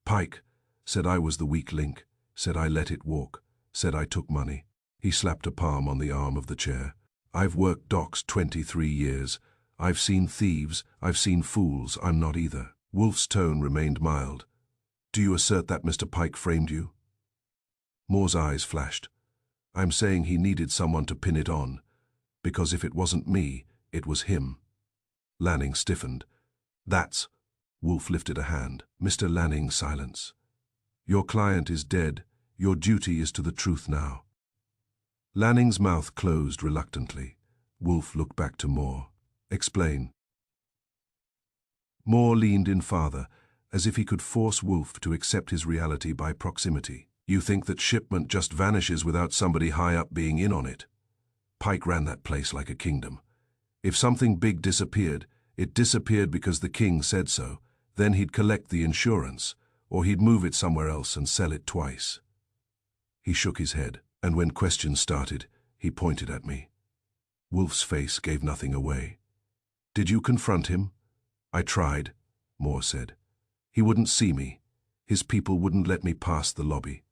Pike said I was the weak link, said I let it walk, said I took money. He slapped a palm on the arm of the chair. I've worked docks 23 years. I've seen thieves, I've seen fools, I'm not either. Wolfe's tone remained mild. Do you assert that Mr. Pike framed you? Moore's eyes flashed. I'm saying he needed someone to pin it on, because if it wasn't me, it was him. Lanning stiffened. That's... Wolfe lifted a hand. Mr. Lanning, silence. Your client is dead. Your duty is to the truth now. Lanning's mouth closed reluctantly. Wolfe looked back to Moore. Explain. Moore leaned in farther, as if he could force Wolfe to accept his reality by proximity. You think that shipment just vanishes without somebody high up being in on it? Pike ran that place like a kingdom. If something big disappeared, it disappeared because the king said so. Then he'd collect the insurance, or he'd move it somewhere else and sell it twice. He shook his head, and when questions started, he pointed at me. Wolfe's face gave nothing away. Did you confront him? I tried, Moore said. He wouldn't see me. His people wouldn't let me pass the lobby.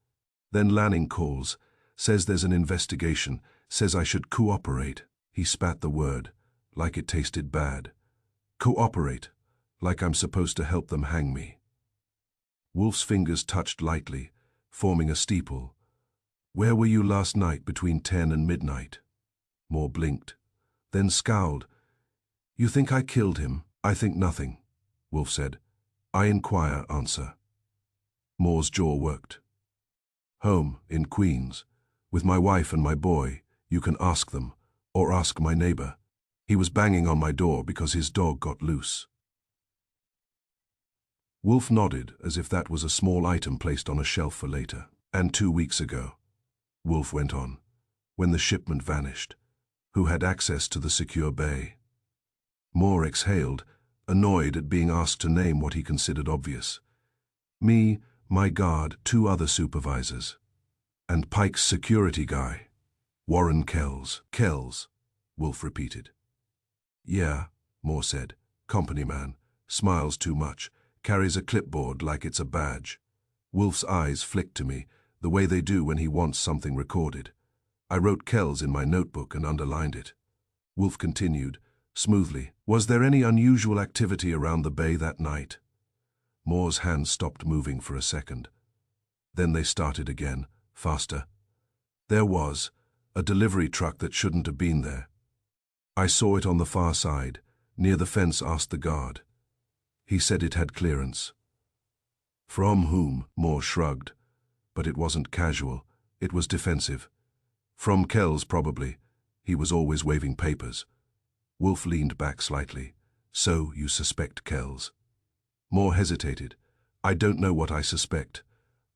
Then Lanning calls, says there's an investigation, says I should cooperate. He spat the word, like it tasted bad. Cooperate, like I'm supposed to help them hang me. Wolfe's fingers touched lightly, forming a steeple. Where were you last night between 10 and midnight? Moore blinked, then scowled. You think I killed him? I think nothing, Wolfe said. I inquire, answer. Moore's jaw worked. Home, in Queens, with my wife and my boy. You can ask them, or ask my neighbor. He was banging on my door because his dog got loose. Wolfe nodded as if that was a small item placed on a shelf for later. And 2 weeks ago, Wolfe went on, when the shipment vanished, who had access to the secure bay? Moore exhaled, annoyed at being asked to name what he considered obvious. Me, my guard, 2 other supervisors. And Pike's security guy, Warren Kells. Kells, Wolfe repeated. Yeah, Moore said. Company man, smiles too much, carries a clipboard like it's a badge. Wolfe's eyes flicked to me, the way they do when he wants something recorded. I wrote Kells in my notebook and underlined it. Wolfe continued, smoothly. Was there any unusual activity around the bay that night? Moore's hands stopped moving for a second. Then they started again, faster. There was a delivery truck that shouldn't have been there. I saw it on the far side, near the fence. Asked the guard. He said it had clearance. From whom? Moore shrugged. But it wasn't casual, it was defensive. From Kells, probably. He was always waving papers. Wolfe leaned back slightly. So you suspect Kells? Moore hesitated. I don't know what I suspect.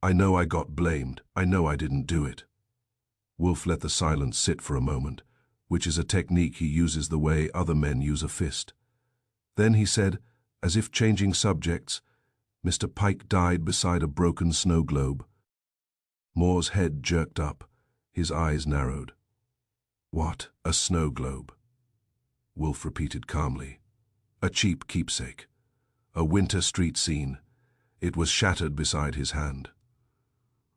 I know I got blamed. I know I didn't do it. Wolfe let the silence sit for a moment, which is a technique he uses the way other men use a fist. Then he said, as if changing subjects, Mr. Pike died beside a broken snow globe. Moore's head jerked up, his eyes narrowed. What, a snow globe? Wolfe repeated calmly. A cheap keepsake. A winter street scene. It was shattered beside his hand.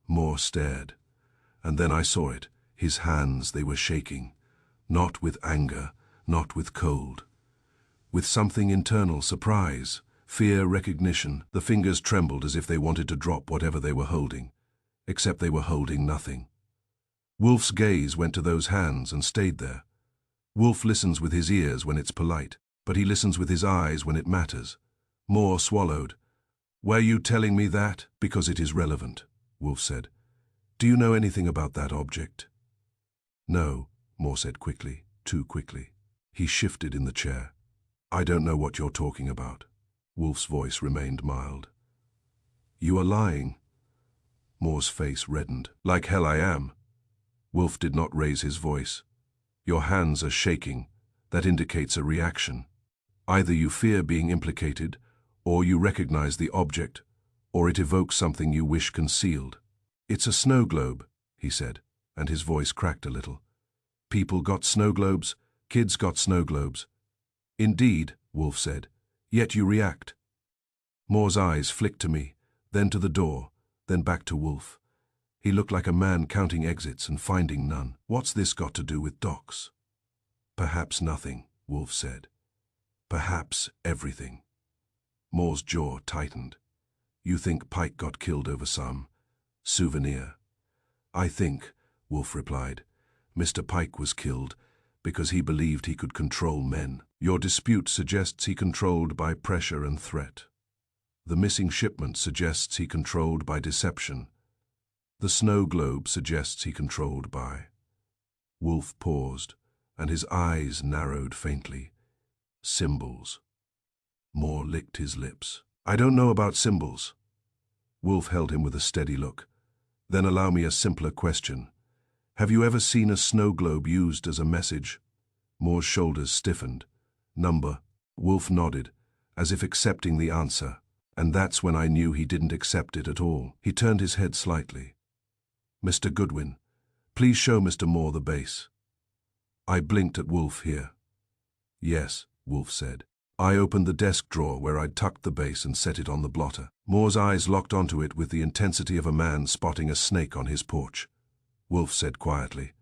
Moore stared, and then I saw it. His hands, they were shaking. Not with anger, not with cold. With something internal, surprise, fear, recognition. The fingers trembled as if they wanted to drop whatever they were holding, except they were holding nothing. Wolfe's gaze went to those hands and stayed there. Wolfe listens with his ears when it's polite, but he listens with his eyes when it matters. Moore swallowed. Were you telling me that? Because it is relevant, Wolfe said. Do you know anything about that object? No, Moore said quickly, too quickly. He shifted in the chair. I don't know what you're talking about. Wolfe's voice remained mild. You are lying. Moore's face reddened. Like hell I am. Wolfe did not raise his voice. Your hands are shaking. That indicates a reaction. Either you fear being implicated, or you recognize the object, or it evokes something you wish concealed. It's a snow globe, he said, and his voice cracked a little. People got snow globes, kids got snow globes. Indeed, Wolfe said, yet you react. Moore's eyes flicked to me, then to the door, then back to Wolfe. He looked like a man counting exits and finding none. What's this got to do with docks? Perhaps nothing, Wolfe said. Perhaps everything. Moore's jaw tightened. You think Pike got killed over some souvenir? I think, Wolfe replied, Mr. Pike was killed because he believed he could control men. Your dispute suggests he controlled by pressure and threat. The missing shipment suggests he controlled by deception. The snow globe suggests he controlled by. Wolfe paused, and his eyes narrowed faintly. Symbols. Moore licked his lips. I don't know about symbols. Wolfe held him with a steady look. Then allow me a simpler question. Have you ever seen a snow globe used as a message? Moore's shoulders stiffened. Number. Wolfe nodded, as if accepting the answer, and that's when I knew he didn't accept it at all. He turned his head slightly. Mr. Goodwin, please show Mr. Moore the base. I blinked at Wolfe here. Yes, Wolfe said. I opened the desk drawer where I'd tucked the base and set it on the blotter. Moore's eyes locked onto it with the intensity of a man spotting a snake on his porch. Wolfe said quietly,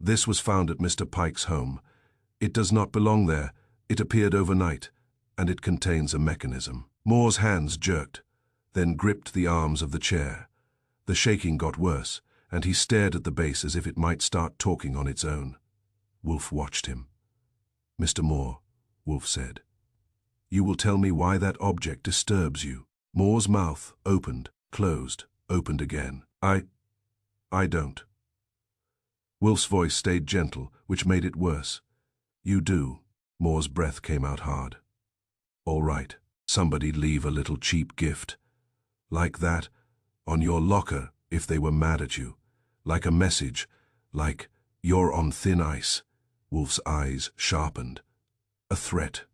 "This was found at Mr. Pike's home. It does not belong there. It appeared overnight, and it contains a mechanism." Moore's hands jerked, then gripped the arms of the chair. The shaking got worse, and he stared at the base as if it might start talking on its own. Wolfe watched him. "Mr. Moore," Wolfe said, "you will tell me why that object disturbs you." Moore's mouth opened, closed, opened again. I don't." Wolfe's voice stayed gentle, which made it worse. "You do." Moore's breath came out hard. "All right, somebody leave a little cheap gift. Like that, on your locker if they were mad at you. Like a message, like, you're on thin ice." Wolfe's eyes sharpened. "A threat."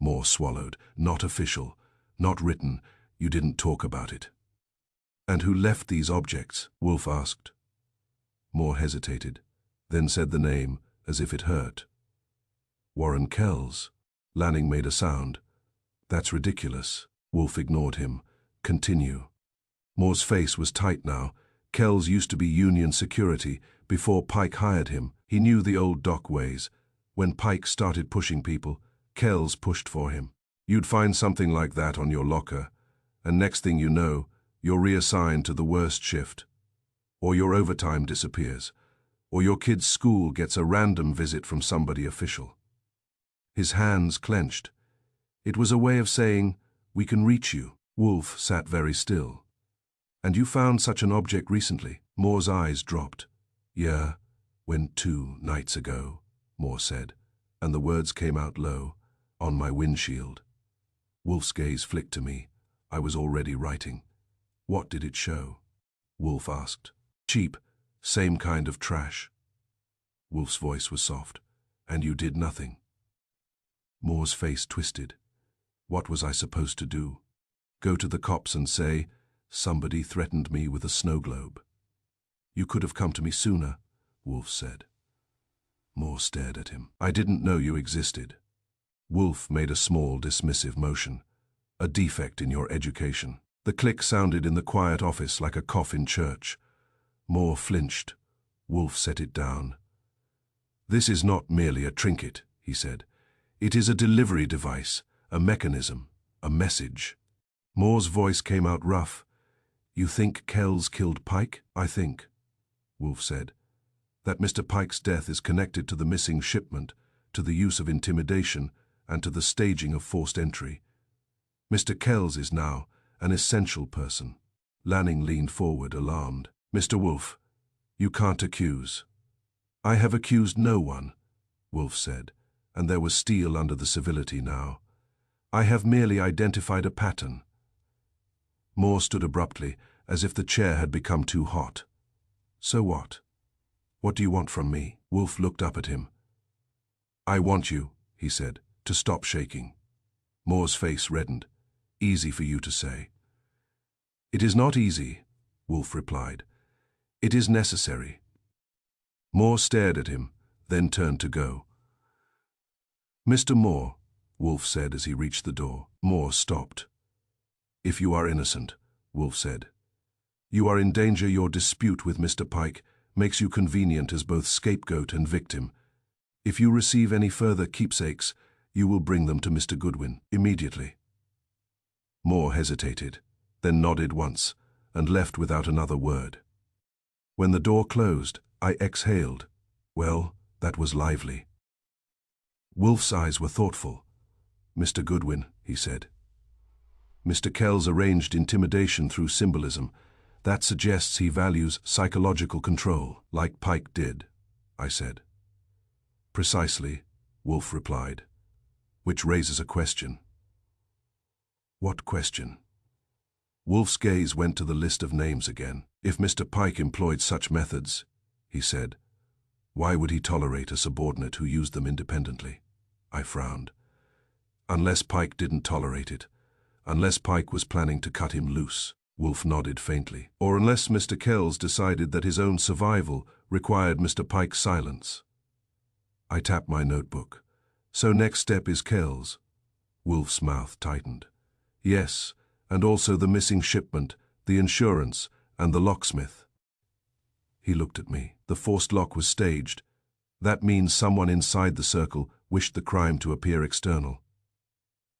Moore swallowed. "Not official, not written, you didn't talk about it." "And who left these objects?" Wolfe asked. Moore hesitated, then said the name as if it hurt. "Warren Kells." Lanning made a sound. "That's ridiculous." Wolfe ignored him. "Continue." Moore's face was tight now. Kells used to be Union security. Before Pike hired him, he knew the old dock ways. When Pike started pushing people, Kells pushed for him. You'd find something like that on your locker, and next thing you know, you're reassigned to the worst shift. Or your overtime disappears, or your kid's school gets a random visit from somebody official. His hands clenched. It was a way of saying, "We can reach you." Wolfe sat very still. "And you found such an object recently?" Moore's eyes dropped. "Yeah, when 2 nights ago," Moore said, and the words came out low, "on my windshield." Wolfe's gaze flicked to me. I was already writing. "What did it show?" Wolfe asked. "Cheap, same kind of trash." Wolfe's voice was soft. "And you did nothing?" Moore's face twisted. What was I supposed to do? Go to the cops and say, "Somebody threatened me with a snow globe"? "You could have come to me sooner," Wolfe said. Moore stared at him. "I didn't know you existed." Wolfe made a small, dismissive motion. "A defect in your education." The click sounded in the quiet office like a cough in church. Moore flinched. Wolfe set it down. "This is not merely a trinket," he said. "It is a delivery device, a mechanism, a message." Moore's voice came out rough. "You think Kells killed Pike?" "I think," Wolfe said, "that Mr. Pike's death is connected to the missing shipment, to the use of intimidation, and to the staging of forced entry. Mr. Kells is now an essential person." Lanning leaned forward, alarmed. "Mr. Wolfe, you can't accuse." "I have accused no one," Wolfe said, and there was steel under the civility now. "I have merely identified a pattern." Moore stood abruptly, as if the chair had become too hot. "So what? What do you want from me?" Wolfe looked up at him. "I want you," he said, "to stop shaking." Moore's face reddened. "Easy for you to say." "It is not easy," Wolfe replied. "It is necessary." Moore stared at him, then turned to go. "Mr. Moore," Wolfe said as he reached the door. Moore stopped. "If you are innocent," Wolfe said. "You are in danger. Your dispute with Mr. Pike makes you convenient as both scapegoat and victim. If you receive any further keepsakes, you will bring them to Mr. Goodwin immediately." Moore hesitated, then nodded once, and left without another word. When the door closed, I exhaled. Well, that was lively. Wolfe's eyes were thoughtful. "Mr. Goodwin," he said. "Mr. Kells arranged intimidation through symbolism. That suggests he values psychological control, like Pike did," I said. "Precisely," Wolfe replied. "Which raises a question." "What question?" Wolfe's gaze went to the list of names again. If Mr. Pike employed such methods, he said, why would he tolerate a subordinate who used them independently? I frowned. Unless Pike didn't tolerate it. Unless Pike was planning to cut him loose. Wolfe nodded faintly. Or unless Mr. Kells decided that his own survival required Mr. Pike's silence. I tapped my notebook. So next step is Kells. Wolfe's mouth tightened. Yes, and also the missing shipment, the insurance, and the locksmith. He looked at me. The forced lock was staged. That means someone inside the circle wished the crime to appear external.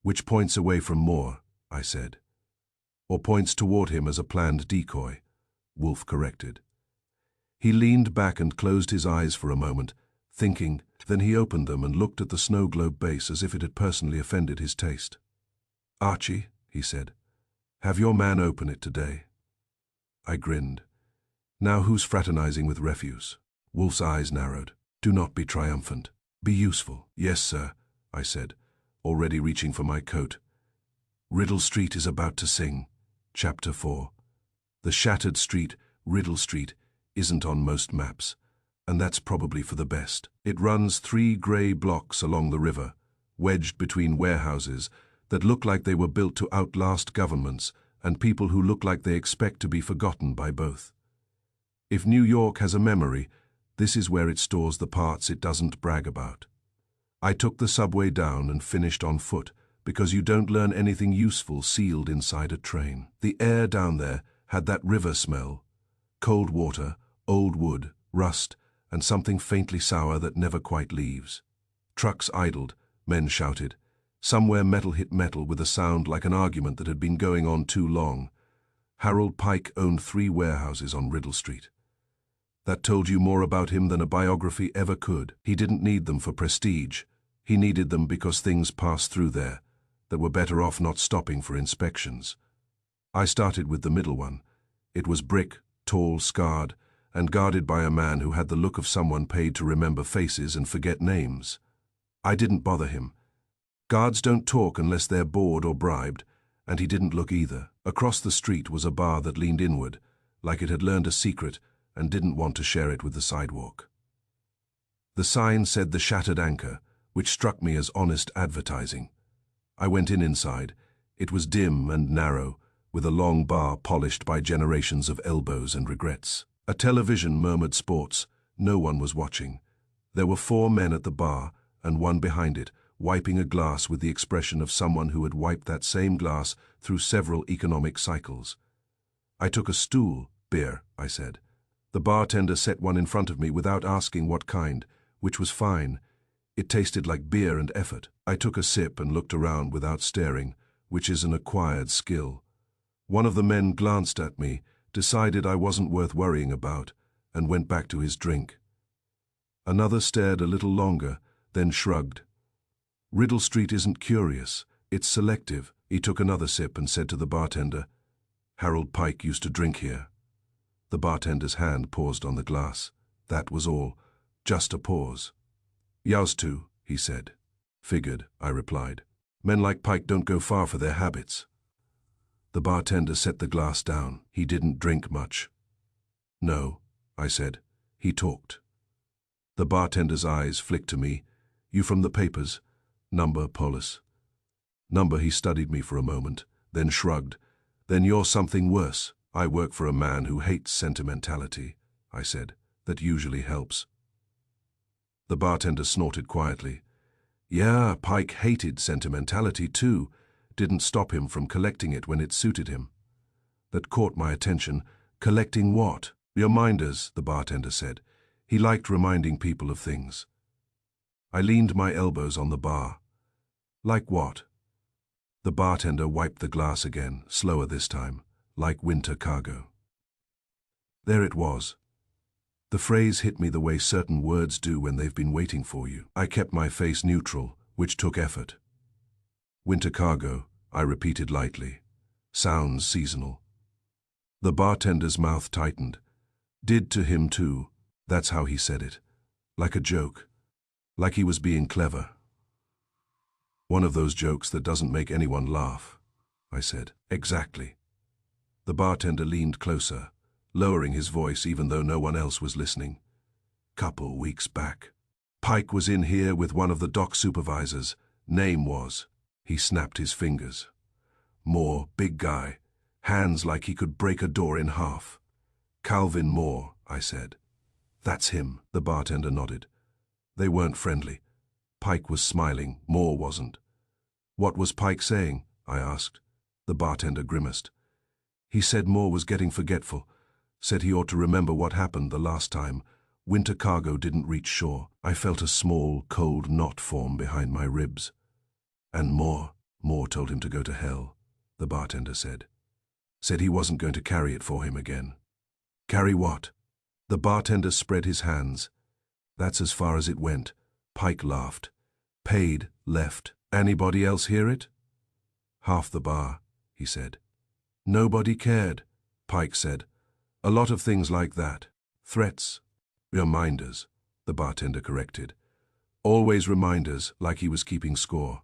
Which points away from Moore, I said. Or points toward him as a planned decoy, Wolfe corrected. He leaned back and closed his eyes for a moment, thinking. Then he opened them and looked at the snow globe base as if it had personally offended his taste. Archie, he said, have your man open it today. I grinned. Now who's fraternizing with refuse? Wolfe's eyes narrowed. Do not be triumphant. Be useful. Yes, sir, I said, already reaching for my coat. Riddle Street is about to sing. Chapter 4. The shattered street, Riddle Street, isn't on most maps, and that's probably for the best. It runs 3 grey blocks along the river, wedged between warehouses that look like they were built to outlast governments and people who look like they expect to be forgotten by both. If New York has a memory, this is where it stores the parts it doesn't brag about. I took the subway down and finished on foot, because you don't learn anything useful sealed inside a train. The air down there had that river smell, cold water, old wood, rust, and something faintly sour that never quite leaves. Trucks idled, men shouted. Somewhere metal hit metal with a sound like an argument that had been going on too long. Harold Pike owned 3 warehouses on Riddle Street. That told you more about him than a biography ever could. He didn't need them for prestige. He needed them because things passed through there that were better off not stopping for inspections. I started with the middle one. It was brick, tall, scarred, and guarded by a man who had the look of someone paid to remember faces and forget names. I didn't bother him. Guards don't talk unless they're bored or bribed, and he didn't look either. Across the street was a bar that leaned inward, like it had learned a secret and didn't want to share it with the sidewalk. The sign said The Shattered Anchor, which struck me as honest advertising. I went inside. It was dim and narrow, with a long bar polished by generations of elbows and regrets. A television murmured sports. No one was watching. There were 4 men at the bar, and one behind it, wiping a glass with the expression of someone who had wiped that same glass through several economic cycles. I took a stool. Beer, I said. The bartender set one in front of me without asking what kind, which was fine. It tasted like beer and effort. I took a sip and looked around without staring, which is an acquired skill. One of the men glanced at me, decided I wasn't worth worrying about, and went back to his drink. Another stared a little longer, then shrugged. Riddle Street isn't curious, it's selective. He took another sip and said to the bartender, Harold Pike used to drink here. The bartender's hand paused on the glass. That was all, just a pause. Yours too, he said. Figured, I replied. Men like Pike don't go far for their habits. The bartender set the glass down. He didn't drink much. No, I said. He talked. The bartender's eyes flicked to me. You from the papers? Number, Polis. Number, he studied me for a moment, then shrugged. Then you're something worse. I work for a man who hates sentimentality, I said. That usually helps. The bartender snorted quietly. Yeah, Pike hated sentimentality too. Didn't stop him from collecting it when it suited him. That caught my attention. Collecting what? Reminders, the bartender said. He liked reminding people of things. I leaned my elbows on the bar. Like what? The bartender wiped the glass again, slower this time, like winter cargo. There it was. The phrase hit me the way certain words do when they've been waiting for you. I kept my face neutral, which took effort. Winter cargo, I repeated lightly. Sounds seasonal. The bartender's mouth tightened. Did to him too. That's how he said it. Like a joke. Like he was being clever. One of those jokes that doesn't make anyone laugh, I said. Exactly. The bartender leaned closer, lowering his voice even though no one else was listening. Couple weeks back. Pike was in here with one of the dock supervisors. Name was. He snapped his fingers. Moore, big guy. Hands like he could break a door in half. Calvin Moore, I said. That's him, the bartender nodded. They weren't friendly. Pike was smiling, Moore wasn't. What was Pike saying? I asked. The bartender grimaced. He said Moore was getting forgetful. Said he ought to remember what happened the last time. Winter cargo didn't reach shore. I felt a small, cold knot form behind my ribs. And Moore told him to go to hell, the bartender said. Said he wasn't going to carry it for him again. Carry what? The bartender spread his hands. That's as far as it went. Pike laughed. Paid, left. Anybody else hear it? Half the bar, he said. Nobody cared, Pike said. A lot of things like that. Threats. Reminders, the bartender corrected. Always reminders, like he was keeping score.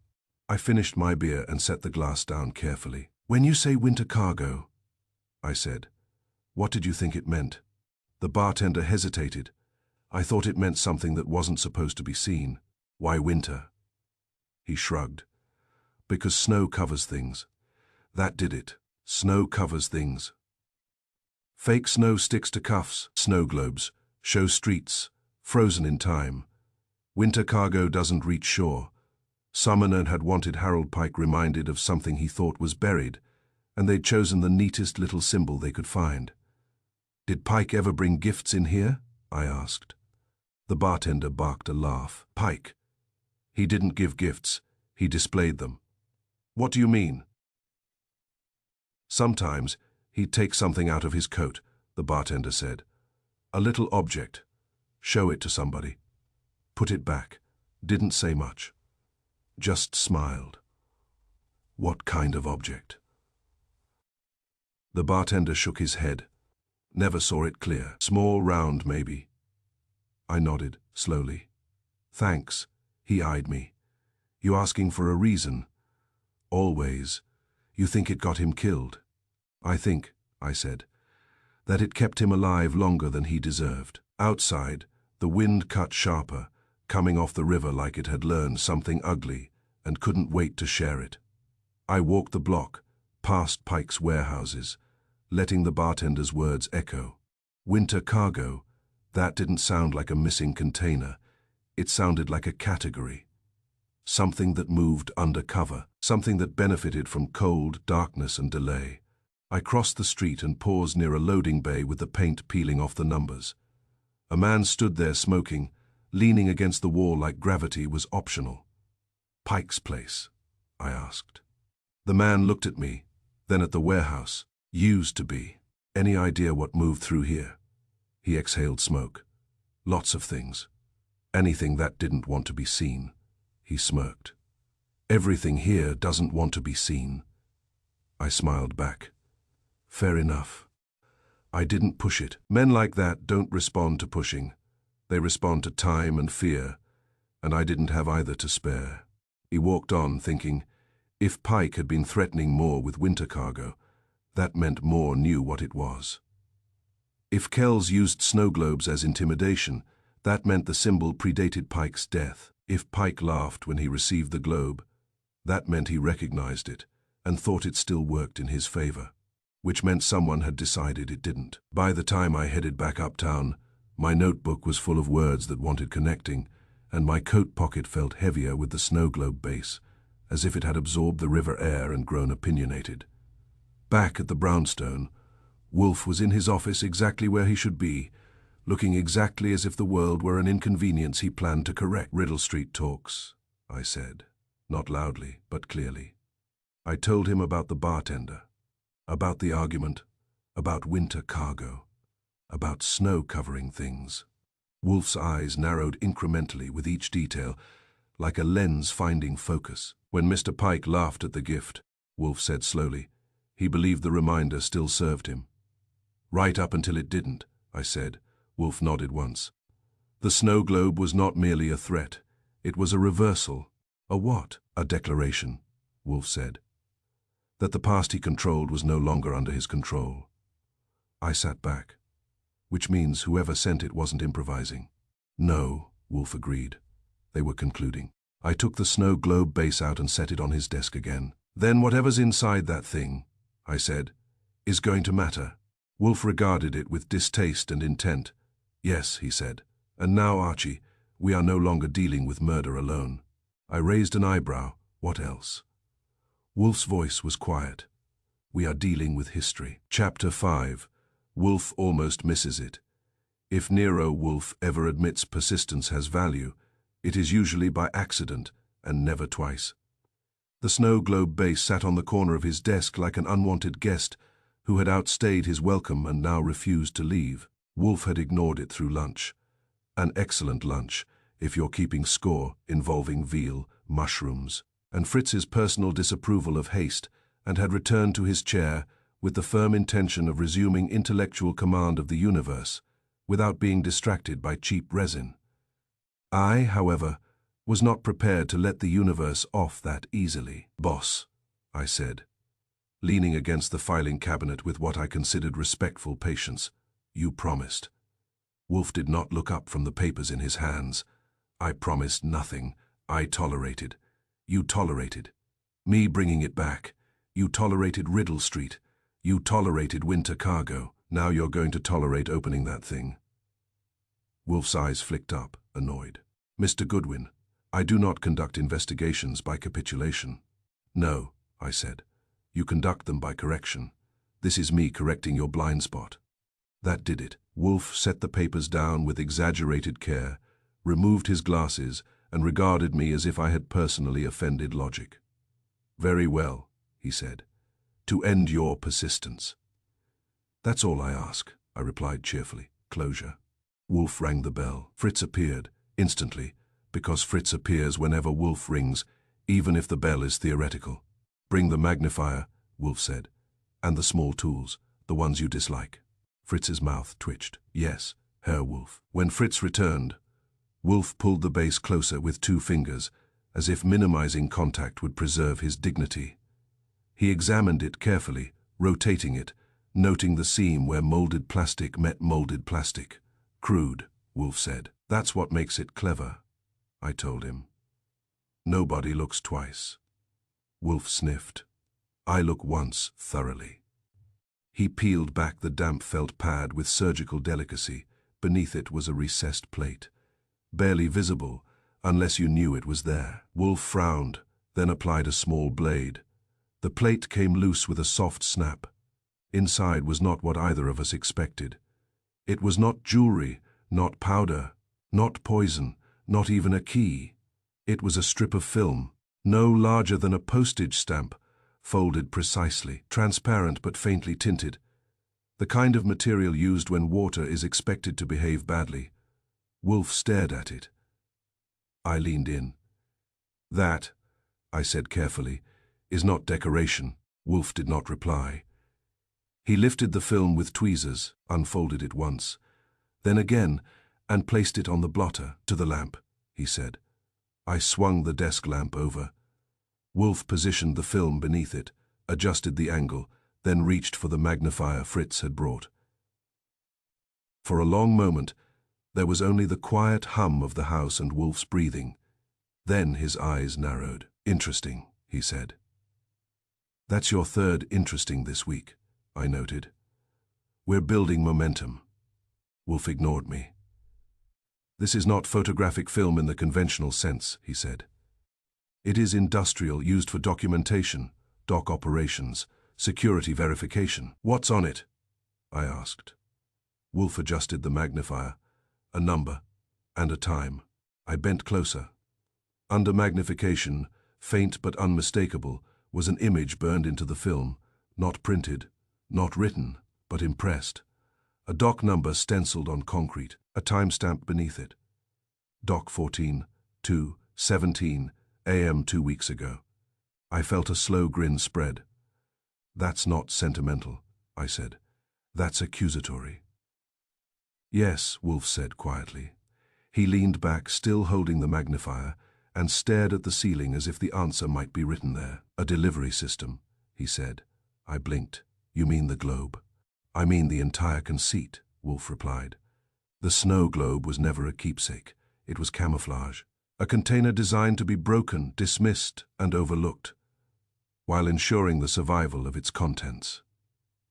I finished my beer and set the glass down carefully. When you say winter cargo, I said, what did you think it meant? The bartender hesitated. I thought it meant something that wasn't supposed to be seen. Why winter? He shrugged. Because snow covers things. That did it. Snow covers things. Fake snow sticks to cuffs, snow globes, show streets, frozen in time. Winter cargo doesn't reach shore. Summoner had wanted Harold Pike reminded of something he thought was buried, and they'd chosen the neatest little symbol they could find. Did Pike ever bring gifts in here? I asked. The bartender barked a laugh. Pike. He didn't give gifts, he displayed them. What do you mean? Sometimes he'd take something out of his coat, the bartender said. A little object. Show it to somebody. Put it back. Didn't say much. Just smiled. What kind of object? The bartender shook his head. Never saw it clear. Small, round, maybe. I nodded, slowly. Thanks. He eyed me. You asking for a reason? Always. You think it got him killed? I think, I said, that it kept him alive longer than he deserved. Outside, the wind cut sharper, coming off the river like it had learned something ugly and couldn't wait to share it. I walked the block, past Pike's warehouses, letting the bartender's words echo. Winter cargo, that didn't sound like a missing container. It sounded like a category. Something that moved undercover, something that benefited from cold, darkness, and delay. I crossed the street and paused near a loading bay with the paint peeling off the numbers. A man stood there smoking, leaning against the wall like gravity was optional. Pike's place, I asked. The man looked at me, then at the warehouse. Used to be. Any idea what moved through here? He exhaled smoke. Lots of things. Anything that didn't want to be seen. He smirked. Everything here doesn't want to be seen. I smiled back. Fair enough. I didn't push it. Men like that don't respond to pushing. They respond to time and fear, and I didn't have either to spare. He walked on, thinking, if Pike had been threatening Moore with winter cargo, that meant Moore knew what it was. If Kells used snow globes as intimidation, that meant the symbol predated Pike's death. If Pike laughed when he received the globe, that meant he recognized it and thought it still worked in his favor, which meant someone had decided it didn't. By the time I headed back uptown, my notebook was full of words that wanted connecting, and my coat pocket felt heavier with the snow globe base, as if it had absorbed the river air and grown opinionated. Back at the brownstone, Wolfe was in his office exactly where he should be, looking exactly as if the world were an inconvenience he planned to correct. Riddle Street talks, I said, not loudly, but clearly. I told him about the bartender, about the argument, about winter cargo, about snow covering things. Wolfe's eyes narrowed incrementally with each detail, like a lens finding focus. When Mr. Pike laughed at the gift, Wolfe said slowly, he believed the reminder still served him. Right up until it didn't, I said. Wolfe nodded once. The snow globe was not merely a threat. It was a reversal. A what? A declaration, Wolfe said. that the past he controlled was no longer under his control. I sat back, which means whoever sent it wasn't improvising. No, Wolfe agreed. They were concluding. I took the snow globe base out and set it on his desk again. Then whatever's inside that thing, I said, is going to matter. Wolfe regarded it with distaste and intent. Yes, he said. And now, Archie, we are no longer dealing with murder alone. I raised an eyebrow. What else? Wolfe's voice was quiet. We are dealing with history. Chapter 5. Wolfe almost misses it. If Nero Wolfe ever admits persistence has value, it is usually by accident, and never twice. The snow globe base sat on the corner of his desk like an unwanted guest who had outstayed his welcome and now refused to leave. Wolfe had ignored it through lunch. An excellent lunch, if you're keeping score, involving veal, mushrooms, and Fritz's personal disapproval of haste, and had returned to his chair with the firm intention of resuming intellectual command of the universe, without being distracted by cheap resin. I, however, was not prepared to let the universe off that easily. Boss, I said, leaning against the filing cabinet with what I considered respectful patience, you promised. Wolfe did not look up from the papers in his hands. I promised nothing. I tolerated. You tolerated. Me bringing it back. You tolerated Riddle Street. You tolerated winter cargo. Now you're going to tolerate opening that thing. Wolfe's eyes flicked up, annoyed. Mr. Goodwin, I do not conduct investigations by capitulation. No, I said. You conduct them by correction. This is me correcting your blind spot. That did it. Wolfe set the papers down with exaggerated care, removed his glasses, and regarded me as if I had personally offended logic. Very well, he said. To end your persistence. That's all I ask, I replied cheerfully. Closure. Wolfe rang the bell. Fritz appeared, instantly, because Fritz appears whenever Wolfe rings, even if the bell is theoretical. Bring the magnifier, Wolfe said, and the small tools, the ones you dislike. Fritz's mouth twitched. Yes, Herr Wolfe. When Fritz returned, Wolfe pulled the base closer with 2 fingers, as if minimizing contact would preserve his dignity. He examined it carefully, rotating it, noting the seam where molded plastic met molded plastic. Crude, Wolfe said. That's what makes it clever, I told him. Nobody looks twice. Wolfe sniffed. I look once, thoroughly. He peeled back the damp felt pad with surgical delicacy. Beneath it was a recessed plate, barely visible unless you knew it was there. Wolfe frowned, then applied a small blade. The plate came loose with a soft snap. Inside was not what either of us expected. It was not jewelry, not powder, not poison, not even a key. It was a strip of film, no larger than a postage stamp, folded precisely, transparent but faintly tinted. The kind of material used when water is expected to behave badly. Wolfe stared at it. I leaned in. That, I said carefully, is not decoration. Wolfe did not reply. He lifted the film with tweezers, unfolded it once, then again, and placed it on the blotter. To the lamp, he said. I swung the desk lamp over. Wolfe positioned the film beneath it, adjusted the angle, then reached for the magnifier Fritz had brought. For a long moment, there was only the quiet hum of the house and Wolfe's breathing. Then his eyes narrowed. Interesting, he said. That's your third interesting this week, I noted. We're building momentum. Wolfe ignored me. This is not photographic film in the conventional sense, he said. It is industrial, used for documentation, dock operations, security verification. What's on it? I asked. Wolfe adjusted the magnifier, a number, and a time. I bent closer. Under magnification, faint but unmistakable, was an image burned into the film, not printed, not written, but impressed. A dock number stenciled on concrete, a timestamp beneath it. Dock 14-2-17 a.m. 2 weeks ago. I felt a slow grin spread. That's not sentimental, I said. That's accusatory. Yes, Wolfe said quietly. He leaned back, still holding the magnifier, and stared at the ceiling as if the answer might be written there. A delivery system, he said. I blinked. You mean the globe? I mean the entire conceit, Wolfe replied. The snow globe was never a keepsake. It was camouflage. A container designed to be broken, dismissed, and overlooked, while ensuring the survival of its contents.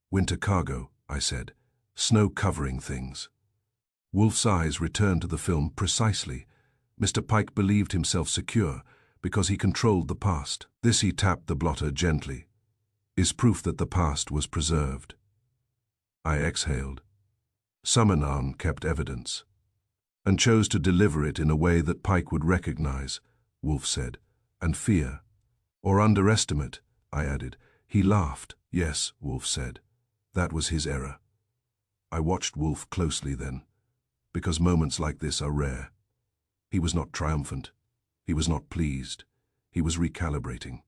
Winter cargo, I said. Snow-covering things. Wolfe's eyes returned to the film precisely. Mr. Pike believed himself secure because he controlled the past. This, he tapped the blotter gently, is proof that the past was preserved. I exhaled. Summonan kept evidence, and chose to deliver it in a way that Pike would recognize, Wolfe said, and fear. Or underestimate, I added. He laughed. Yes, Wolfe said. That was his error. I watched Wolfe closely then, because moments like this are rare. He was not triumphant. He was not pleased. He was recalibrating.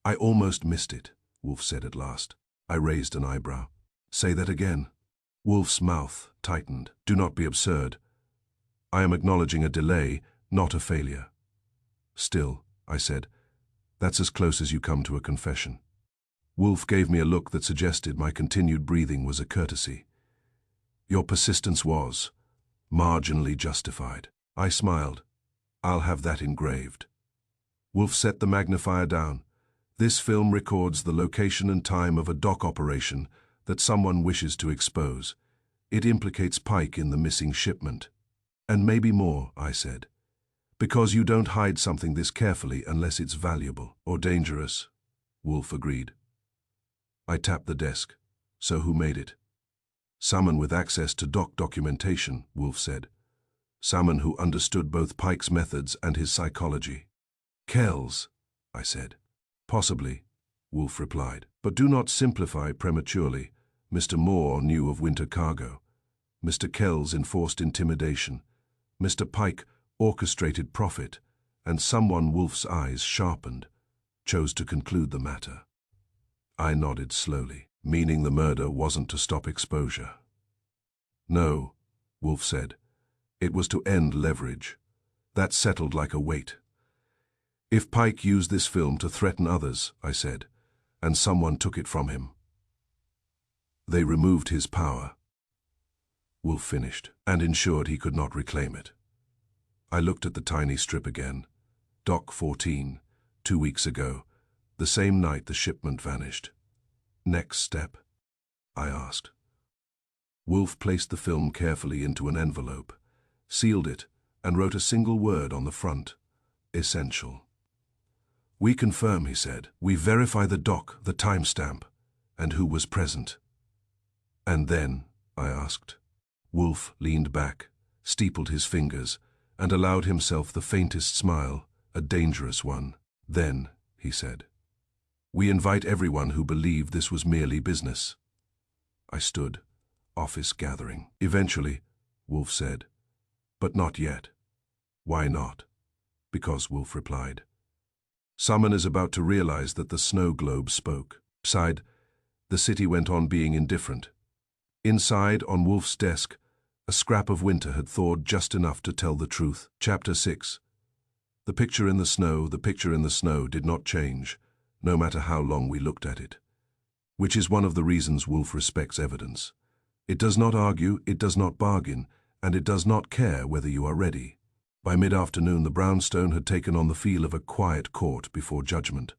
I almost missed it, Wolfe said at last. I raised an eyebrow. Say that again. Wolfe's mouth tightened. Do not be absurd. I am acknowledging a delay, not a failure. Still, I said, that's as close as you come to a confession. Wolfe gave me a look that suggested my continued breathing was a courtesy. Your persistence was marginally justified. I smiled. I'll have that engraved. Wolfe set the magnifier down. This film records the location and time of a dock operation that someone wishes to expose. It implicates Pike in the missing shipment. And maybe more, I said. Because you don't hide something this carefully unless it's valuable or dangerous, Wolfe agreed. I tapped the desk. So who made it? Someone with access to dock documentation, Wolfe said. Someone who understood both Pike's methods and his psychology. Kells, I said. Possibly, Wolfe replied. But do not simplify prematurely. Mr. Moore knew of winter cargo. Mr. Kells enforced intimidation. Mr. Pike orchestrated profit, and someone, Wolfe's eyes sharpened, chose to conclude the matter. I nodded slowly, meaning the murder wasn't to stop exposure. No, Wolfe said. It was to end leverage. That settled like a weight. If Pike used this film to threaten others, I said, and someone took it from him, they removed his power. Wolfe finished, and ensured he could not reclaim it. I looked at the tiny strip again. Dock 14, 2 weeks ago, the same night the shipment vanished. Next step? I asked. Wolfe placed the film carefully into an envelope, sealed it, and wrote a single word on the front. Essential. We confirm, he said. We verify the dock, the timestamp, and who was present. And then, I asked. Wolfe leaned back, steepled his fingers, and allowed himself the faintest smile, a dangerous one. Then, he said, we invite everyone who believed this was merely business. I stood. Office gathering. Eventually, Wolfe said. But not yet. Why not? Because, Wolfe replied. Someone is about to realize that the snow globe spoke. Outside, the city went on being indifferent. Inside, on Wolfe's desk, a scrap of winter had thawed just enough to tell the truth. Chapter 6. The picture in the snow did not change, no matter how long we looked at it. Which is one of the reasons Wolfe respects evidence. It does not argue, it does not bargain, and it does not care whether you are ready. By mid-afternoon, the brownstone had taken on the feel of a quiet court before judgment.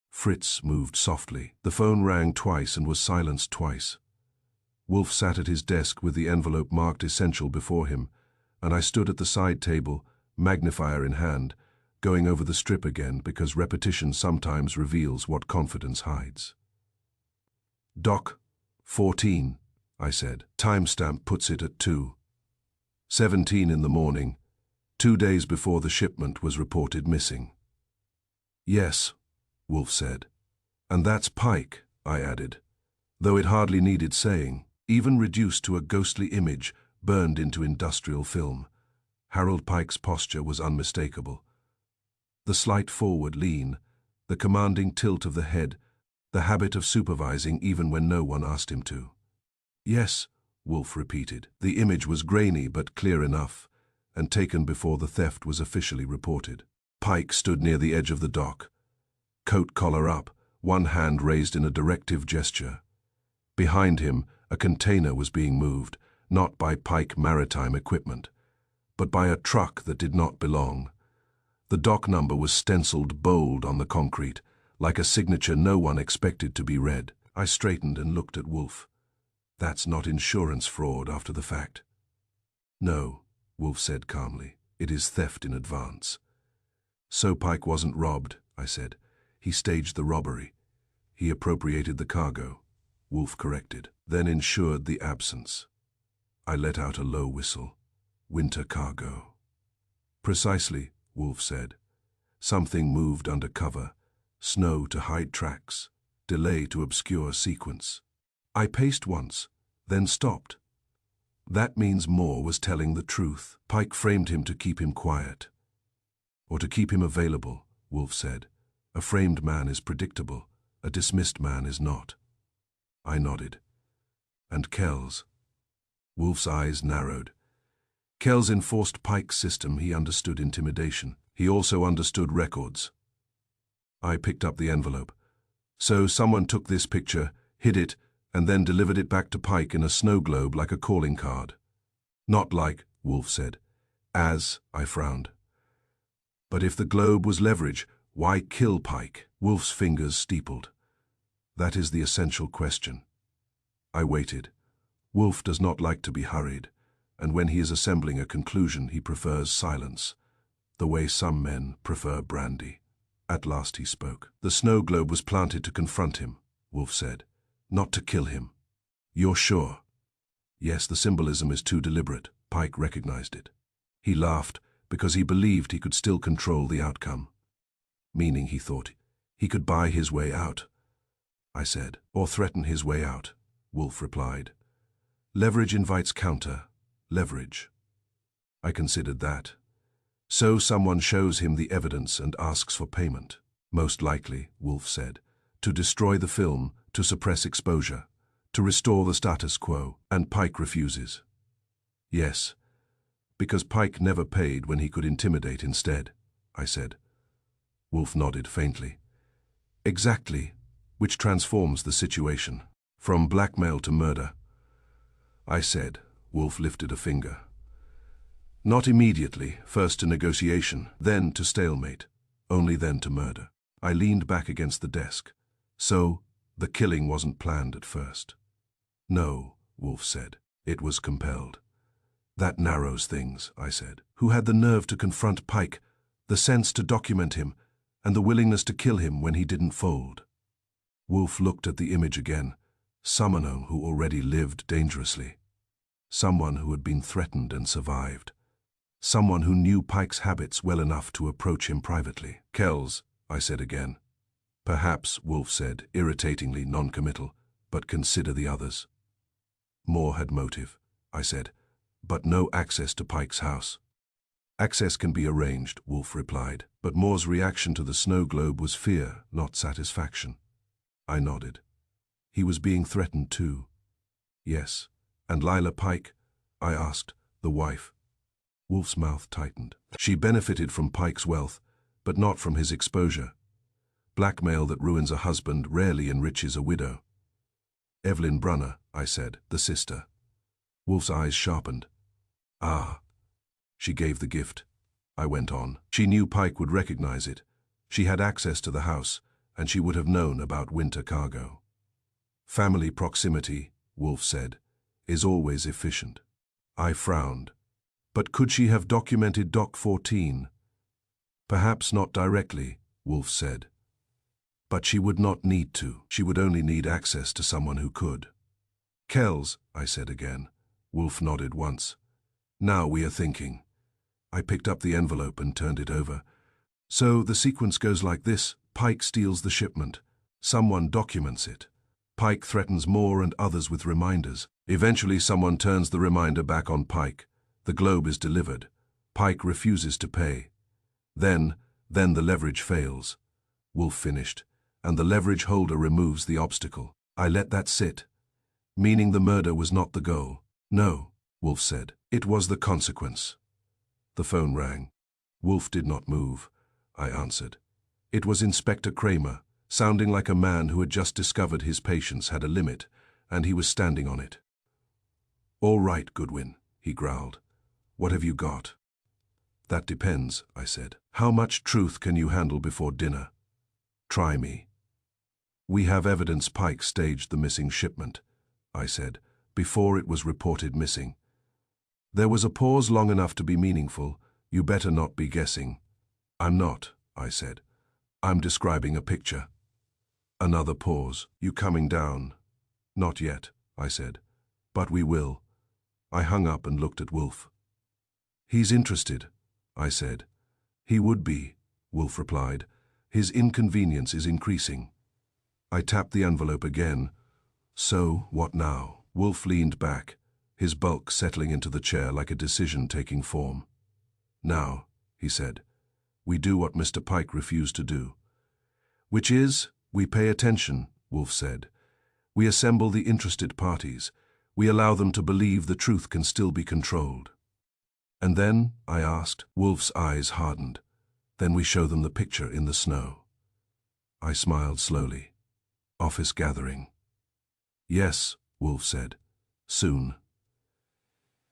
Fritz moved softly. The phone rang twice and was silenced twice. Wolfe sat at his desk with the envelope marked essential before him, and I stood at the side table, magnifier in hand, going over the strip again because repetition sometimes reveals what confidence hides. Dock 14, I said. Timestamp puts it at 2:17 in the morning, 2 days before the shipment was reported missing. Yes, Wolfe said. And that's Pike, I added, though it hardly needed saying. Even reduced to a ghostly image burned into industrial film. Harold Pike's posture was unmistakable. The slight forward lean, the commanding tilt of the head, the habit of supervising even when no one asked him to. Yes, Wolfe repeated. The image was grainy but clear enough, and taken before the theft was officially reported. Pike stood near the edge of the dock, coat collar up, one hand raised in a directive gesture. Behind him, a container was being moved, not by Pike maritime equipment, but by a truck that did not belong. The dock number was stenciled bold on the concrete, like a signature no one expected to be read. I straightened and looked at Wolfe. That's not insurance fraud after the fact. No, Wolfe said calmly. It is theft in advance. So Pike wasn't robbed, I said. He staged the robbery. He appropriated the cargo, Wolfe corrected, then insured the absence. I let out a low whistle. Winter cargo. Precisely, Wolfe said. Something moved under cover. Snow to hide tracks. Delay to obscure sequence. I paced once, then stopped. That means Moore was telling the truth. Pike framed him to keep him quiet. Or to keep him available, Wolfe said. A framed man is predictable. A dismissed man is not. I nodded. And Kells? Wolfe's eyes narrowed. Kells enforced Pike's system. He understood intimidation. He also understood records. I picked up the envelope. So someone took this picture, hid it, and then delivered it back to Pike in a snow globe like a calling card. Not like, Wolfe said. As, I frowned. But if the globe was leverage, why kill Pike? Wolfe's fingers steepled. That is the essential question. I waited. Wolfe does not like to be hurried, and when he is assembling a conclusion, he prefers silence, the way some men prefer brandy. At last he spoke. The snow globe was planted to confront him, Wolfe said, not to kill him. You're sure? Yes, the symbolism is too deliberate. Pike recognized it. He laughed because he believed he could still control the outcome. Meaning, he thought, he could buy his way out. I said, or threaten his way out, Wolfe replied. Leverage invites counter-leverage. I considered that. So someone shows him the evidence and asks for payment. Most likely, Wolfe said, to destroy the film, to suppress exposure, to restore the status quo, and Pike refuses. Yes, because Pike never paid when he could intimidate instead, I said. Wolfe nodded faintly. Exactly, which transforms the situation. From blackmail to murder. I said. Wolfe lifted a finger. Not immediately, first to negotiation, then to stalemate, only then to murder. I leaned back against the desk. So, the killing wasn't planned at first. No, Wolfe said. It was compelled. That narrows things, I said. Who had the nerve to confront Pike, the sense to document him, and the willingness to kill him when he didn't fold? Wolfe looked at the image again. Someone who already lived dangerously. Someone who had been threatened and survived. Someone who knew Pike's habits well enough to approach him privately. Kells, I said again. Perhaps, Wolfe said, irritatingly non-committal, but consider the others. Moore had motive, I said, but no access to Pike's house. Access can be arranged, Wolfe replied, but Moore's reaction to the snow globe was fear, not satisfaction. I nodded. He was being threatened too. Yes. And Lila Pike? I asked, the wife. Wolfe's mouth tightened. She benefited from Pike's wealth, but not from his exposure. Blackmail that ruins a husband rarely enriches a widow. Evelyn Brunner, I said, the sister. Wolfe's eyes sharpened. Ah. She gave the gift. I went on. She knew Pike would recognize it. She had access to the house, and she would have known about winter cargo. Family proximity, Wolfe said, is always efficient. I frowned. But could she have documented Doc 14? Perhaps not directly, Wolfe said. But she would not need to. She would only need access to someone who could. Kells, I said again. Wolfe nodded once. Now we are thinking. I picked up the envelope and turned it over. So the sequence goes like this. Pike steals the shipment. Someone documents it. Pike threatens Moore and others with reminders. Eventually someone turns the reminder back on Pike. The globe is delivered. Pike refuses to pay. Then the leverage fails. Wolfe finished, and the leverage holder removes the obstacle. I let that sit, meaning the murder was not the goal. No, Wolfe said. It was the consequence. The phone rang. Wolfe did not move. I answered. It was Inspector Kramer, sounding like a man who had just discovered his patience had a limit, and he was standing on it. "All right, Goodwin," he growled. "What have you got?" "That depends," I said. "How much truth can you handle before dinner?" "Try me." "We have evidence Pike staged the missing shipment," I said, "before it was reported missing." There was a pause long enough to be meaningful. "You better not be guessing." "I'm not," I said. "I'm describing a picture." Another pause. "You coming down?" "Not yet," I said. "But we will." I hung up and looked at Wolfe. "He's interested," I said. "He would be," Wolfe replied. "His inconvenience is increasing." I tapped the envelope again. "So, what now?" Wolfe leaned back, his bulk settling into the chair like a decision taking form. "Now," he said, "we do what Mr. Pike refused to do." "Which is, we pay attention," Wolfe said. "We assemble the interested parties. We allow them to believe the truth can still be controlled." "And then?" I asked. Wolfe's eyes hardened. "Then we show them the picture in the snow." I smiled slowly. "Office gathering." "Yes," Wolfe said. "Soon."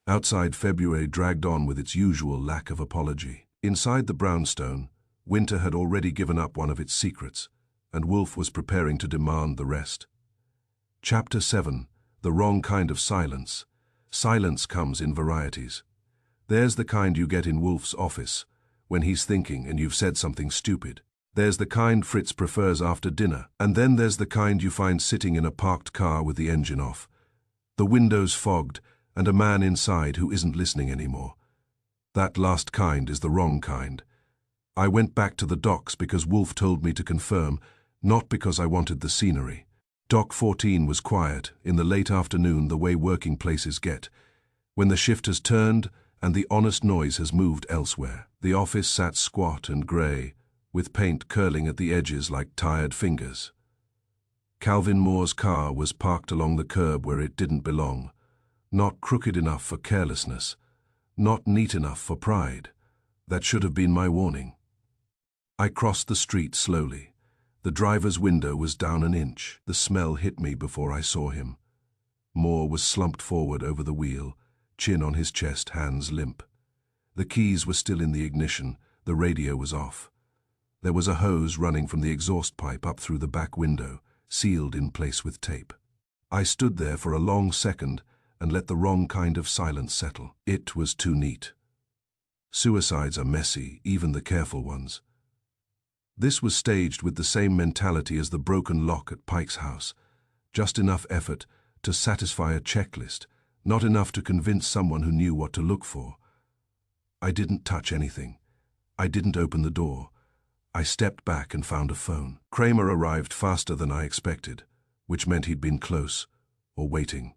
Outside, February dragged on with its usual lack of apology. Inside the brownstone, winter had already given up one of its secrets, and Wolfe was preparing to demand the rest. Chapter 7. The Wrong Kind of Silence. Silence comes in varieties. There's the kind you get in Wolfe's office, when he's thinking and you've said something stupid. There's the kind Fritz prefers after dinner, and then there's the kind you find sitting in a parked car with the engine off, the windows fogged, and a man inside who isn't listening anymore. That last kind is the wrong kind. I went back to the docks because Wolfe told me to confirm, not because I wanted the scenery. Dock 14 was quiet, in the late afternoon the way working places get, when the shift has turned and the honest noise has moved elsewhere. The office sat squat and grey, with paint curling at the edges like tired fingers. Calvin Moore's car was parked along the curb where it didn't belong, not crooked enough for carelessness, not neat enough for pride. That should have been my warning. I crossed the street slowly. The driver's window was down an inch. The smell hit me before I saw him. Moore was slumped forward over the wheel, chin on his chest, hands limp. The keys were still in the ignition, the radio was off. There was a hose running from the exhaust pipe up through the back window, sealed in place with tape. I stood there for a long second and let the wrong kind of silence settle. It was too neat. Suicides are messy, even the careful ones. This was staged with the same mentality as the broken lock at Pike's house. Just enough effort to satisfy a checklist, not enough to convince someone who knew what to look for. I didn't touch anything. I didn't open the door. I stepped back and found a phone. Kramer arrived faster than I expected, which meant he'd been close, or waiting.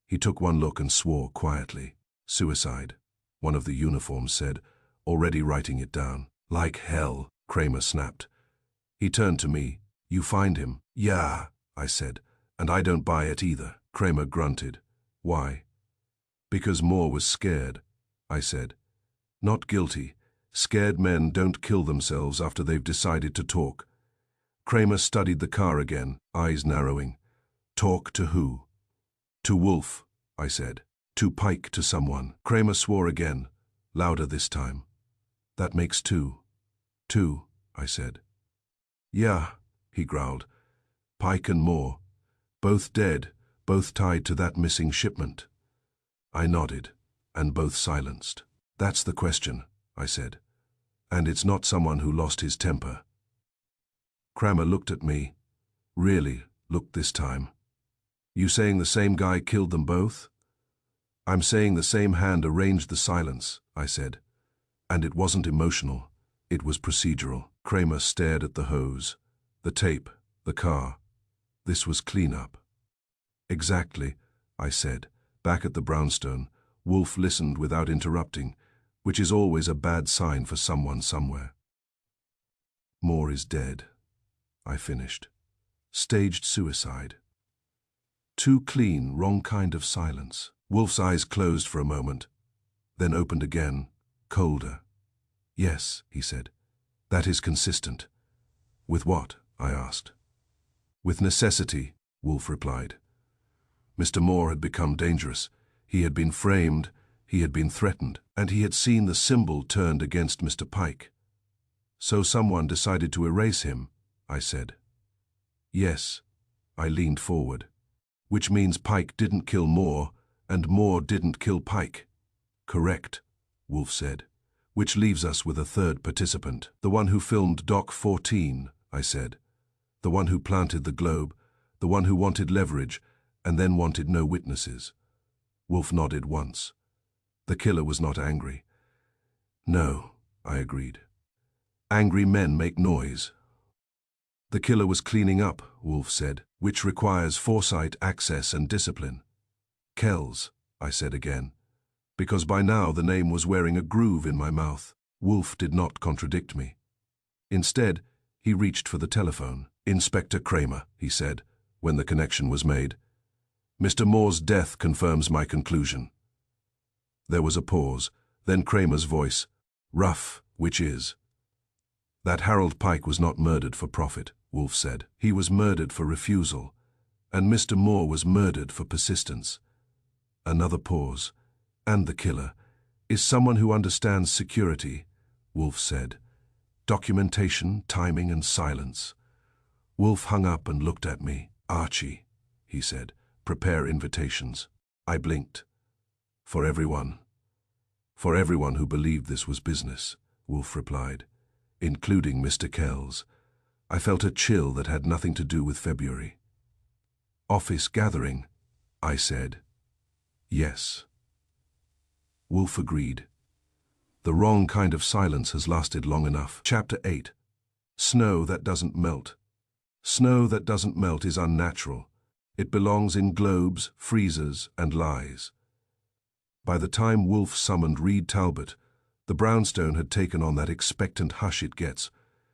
He took one look and swore quietly. "Suicide," one of the uniforms said, already writing it down. "Like hell," Kramer snapped. He turned to me. "You find him?" "Yeah," I said, "and I don't buy it either." Kramer grunted. "Why?" "Because Moore was scared," I said. "Not guilty. Scared men don't kill themselves after they've decided to talk." Kramer studied the car again, eyes narrowing. "Talk to who?" "To Wolfe," I said. "To Pike, to someone." Kramer swore again, louder this time. "That makes two." "Two," I said. "Yeah," he growled. "Pike and Moore. Both dead, both tied to that missing shipment." I nodded, and both silenced. "That's the question," I said. "And it's not someone who lost his temper." Kramer looked at me. Really looked this time. "You saying the same guy killed them both?" "I'm saying the same hand arranged the silence," I said. "And it wasn't emotional. It was procedural." Kramer stared at the hose, the tape, the car. This was cleanup. "Exactly," I said, back at the brownstone. Wolfe listened without interrupting, which is always a bad sign for someone somewhere. "Moore is dead," I finished. "Staged suicide." Too clean, wrong kind of silence. Wolfe's eyes closed for a moment, then opened again, colder. "Yes," he said. "That is consistent." "With what?" I asked. With necessity, Wolfe replied. Mr. Moore had become dangerous. He had been framed, he had been threatened, and he had seen the symbol turned against Mr. Pike. So someone decided to erase him, I said. Yes, I leaned forward. Which means Pike didn't kill Moore, and Moore didn't kill Pike. Correct, Wolfe said. Which leaves us with a third participant. The one who filmed Doc 14, I said. The one who planted the globe, the one who wanted leverage, and then wanted no witnesses. Wolfe nodded once. The killer was not angry. No, I agreed. Angry men make noise. The killer was cleaning up, Wolfe said, which requires foresight, access, and discipline. Kells, I said again, because by now the name was wearing a groove in my mouth. Wolfe did not contradict me. Instead, he reached for the telephone. Inspector Kramer, he said, when the connection was made. Mr. Moore's death confirms my conclusion. There was a pause, then Kramer's voice, rough, which is. That Harold Pike was not murdered for profit, Wolfe said. He was murdered for refusal, and Mr. Moore was murdered for persistence. Another pause. And the killer is someone who understands security, Wolfe said. Documentation, timing, and silence. Wolfe hung up and looked at me. Archie, he said, prepare invitations. I blinked. For everyone. For everyone who believed this was business, Wolfe replied, including Mr. Kells. I felt a chill that had nothing to do with February. Office gathering, I said. Yes. Wolfe agreed. The wrong kind of silence has lasted long enough. Chapter 8. Snow that doesn't melt. Snow that doesn't melt is unnatural. It belongs in globes, freezers, and lies. By the time Wolfe summoned Reed Talbot, the brownstone had taken on that expectant hush it gets.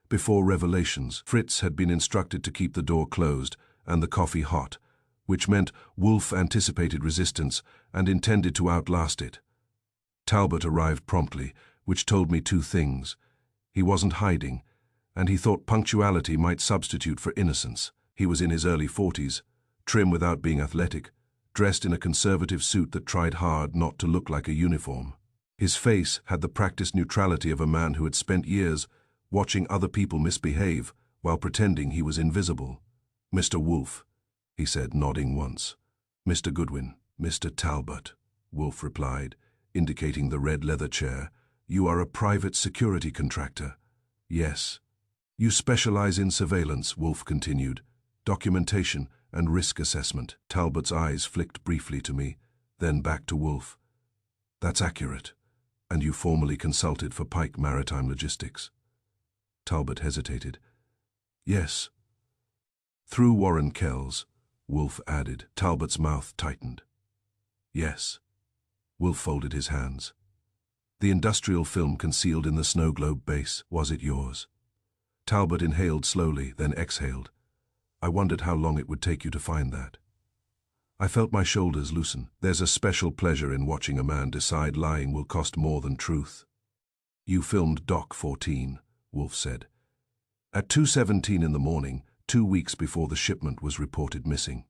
Before revelations, Fritz had been instructed to keep the door closed and the coffee hot, which meant Wolfe anticipated resistance and intended to outlast it. Talbot arrived promptly, which told me two things. He wasn't hiding, and he thought punctuality might substitute for innocence. He was in his early 40s, trim without being athletic, dressed in a conservative suit that tried hard not to look like a uniform. His face had the practiced neutrality of a man who had spent years watching other people misbehave while pretending he was invisible. Mr. Wolfe, he said, nodding once. Mr. Goodwin, Mr. Talbot, Wolfe replied, indicating the red leather chair. You are a private security contractor. Yes. You specialize in surveillance, Wolfe continued, documentation and risk assessment. Talbot's eyes flicked briefly to me, then back to Wolfe. That's accurate. And you formally consulted for Pike Maritime Logistics. Talbot hesitated. Yes. Through Warren Kells, Wolfe added. Talbot's mouth tightened. Yes. Wolfe folded his hands. The industrial film concealed in the snow globe base, was it yours? Talbot inhaled slowly, then exhaled. I wondered how long it would take you to find that. I felt my shoulders loosen. There's a special pleasure in watching a man decide lying will cost more than truth. You filmed Doc 14, Wolfe said. At 2:17 in the morning, 2 weeks before the shipment was reported missing.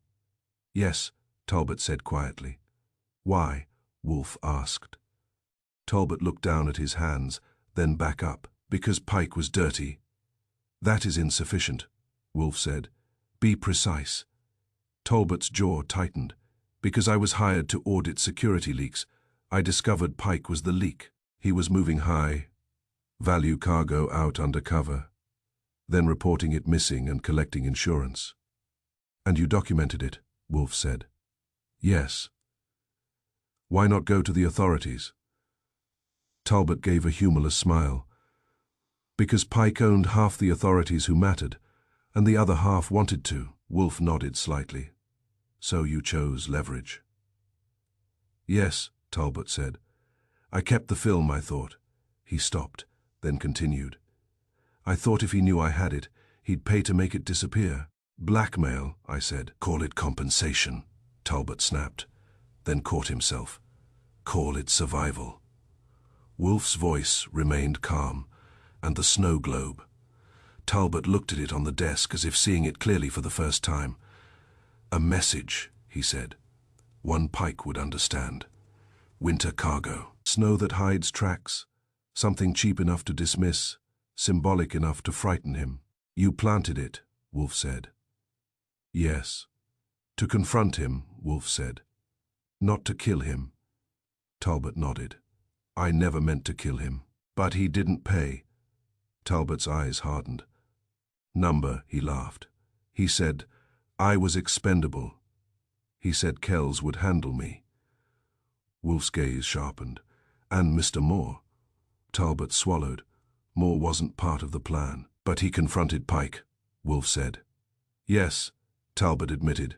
Yes, Talbot said quietly. Why? Wolfe asked. Talbot looked down at his hands, then back up. Because Pike was dirty. That is insufficient, Wolfe said. Be precise. Talbot's jaw tightened. Because I was hired to audit security leaks, I discovered Pike was the leak. He was moving high, value cargo out undercover, then reporting it missing and collecting insurance. And you documented it, Wolfe said. Yes. Why not go to the authorities? Talbot gave a humorless smile. Because Pike owned half the authorities who mattered, and the other half wanted to. Wolfe nodded slightly. So you chose leverage. Yes, Talbot said. I kept the film, I thought. He stopped, then continued. I thought if he knew I had it, he'd pay to make it disappear. Blackmail, I said. Call it compensation, Talbot snapped, then caught himself. Call it survival. Wolfe's voice remained calm, and the snow globe. Talbot looked at it on the desk as if seeing it clearly for the first time. "A message," he said. "One Pike would understand. Winter cargo. Snow that hides tracks. Something cheap enough to dismiss, symbolic enough to frighten him." "You planted it," Wolfe said. "Yes. To confront him," Wolfe said. "Not to kill him." Talbot nodded. "I never meant to kill him. But he didn't pay." Talbot's eyes hardened. "Number," he laughed. "He said I was expendable. He said Kells would handle me." Wolfe's gaze sharpened. "And Mr. Moore?" Talbot swallowed. "Moore wasn't part of the plan." "But he confronted Pike," Wolfe said. "Yes," Talbot admitted.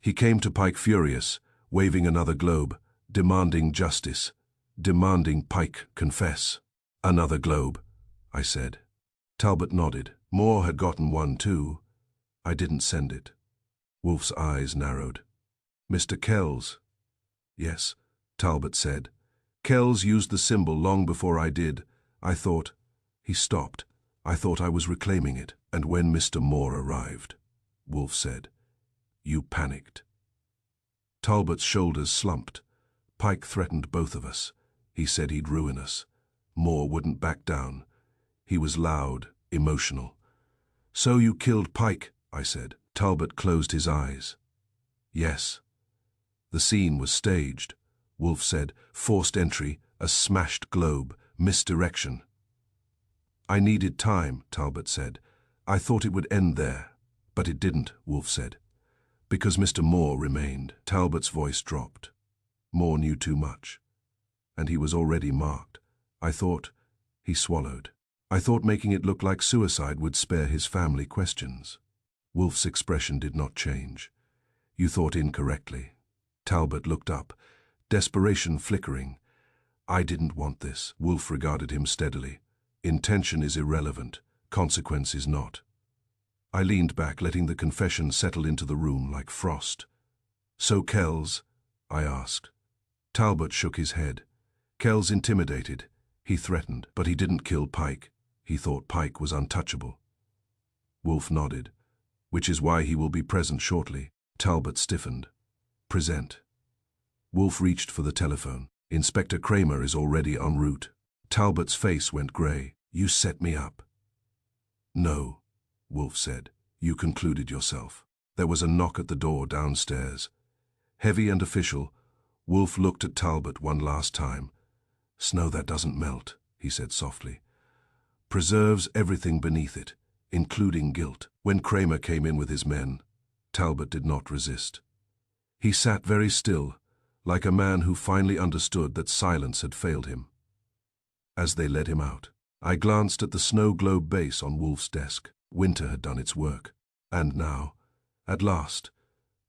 "He came to Pike furious, waving another globe, demanding justice, demanding Pike confess." "Another globe," I said. Talbot nodded. "Moore had gotten one too. I didn't send it." Wolfe's eyes narrowed. "Mr. Kells?" "Yes," Talbot said. "Kells used the symbol long before I did. I thought—" He stopped. "I thought I was reclaiming it. And when Mr. Moore arrived," Wolfe said, "you panicked." Talbot's shoulders slumped. "Pike threatened both of us. He said he'd ruin us. Moore wouldn't back down. He was loud, emotional." "So you killed Pike," I said. Talbot closed his eyes. "Yes." "The scene was staged," Wolfe said. "Forced entry, a smashed globe, misdirection." "I needed time," Talbot said. "I thought it would end there." "But it didn't," Wolfe said. "Because Mr. Moore remained." Talbot's voice dropped. "Moore knew too much. And he was already marked. I thought—" He swallowed. "I thought making it look like suicide would spare his family questions." Wolfe's expression did not change. "You thought incorrectly." Talbot looked up, desperation flickering. "I didn't want this." Wolfe regarded him steadily. "Intention is irrelevant. Consequence is not." I leaned back, letting the confession settle into the room like frost. "So Kells?" I asked. Talbot shook his head. "Kells intimidated. He threatened, but he didn't kill Pike. He thought Pike was untouchable." Wolfe nodded. "Which is why he will be present shortly." Talbot stiffened. "Present." Wolfe reached for the telephone. "Inspector Kramer is already en route." Talbot's face went gray. "You set me up." "No," Wolfe said. "You concluded yourself." There was a knock at the door downstairs. Heavy and official, Wolfe looked at Talbot one last time. "Snow that doesn't melt," he said softly. "Preserves everything beneath it, including guilt." When Kramer came in with his men, Talbot did not resist. He sat very still, like a man who finally understood that silence had failed him. As they led him out, I glanced at the snow globe base on Wolfe's desk. Winter had done its work. And now, at last,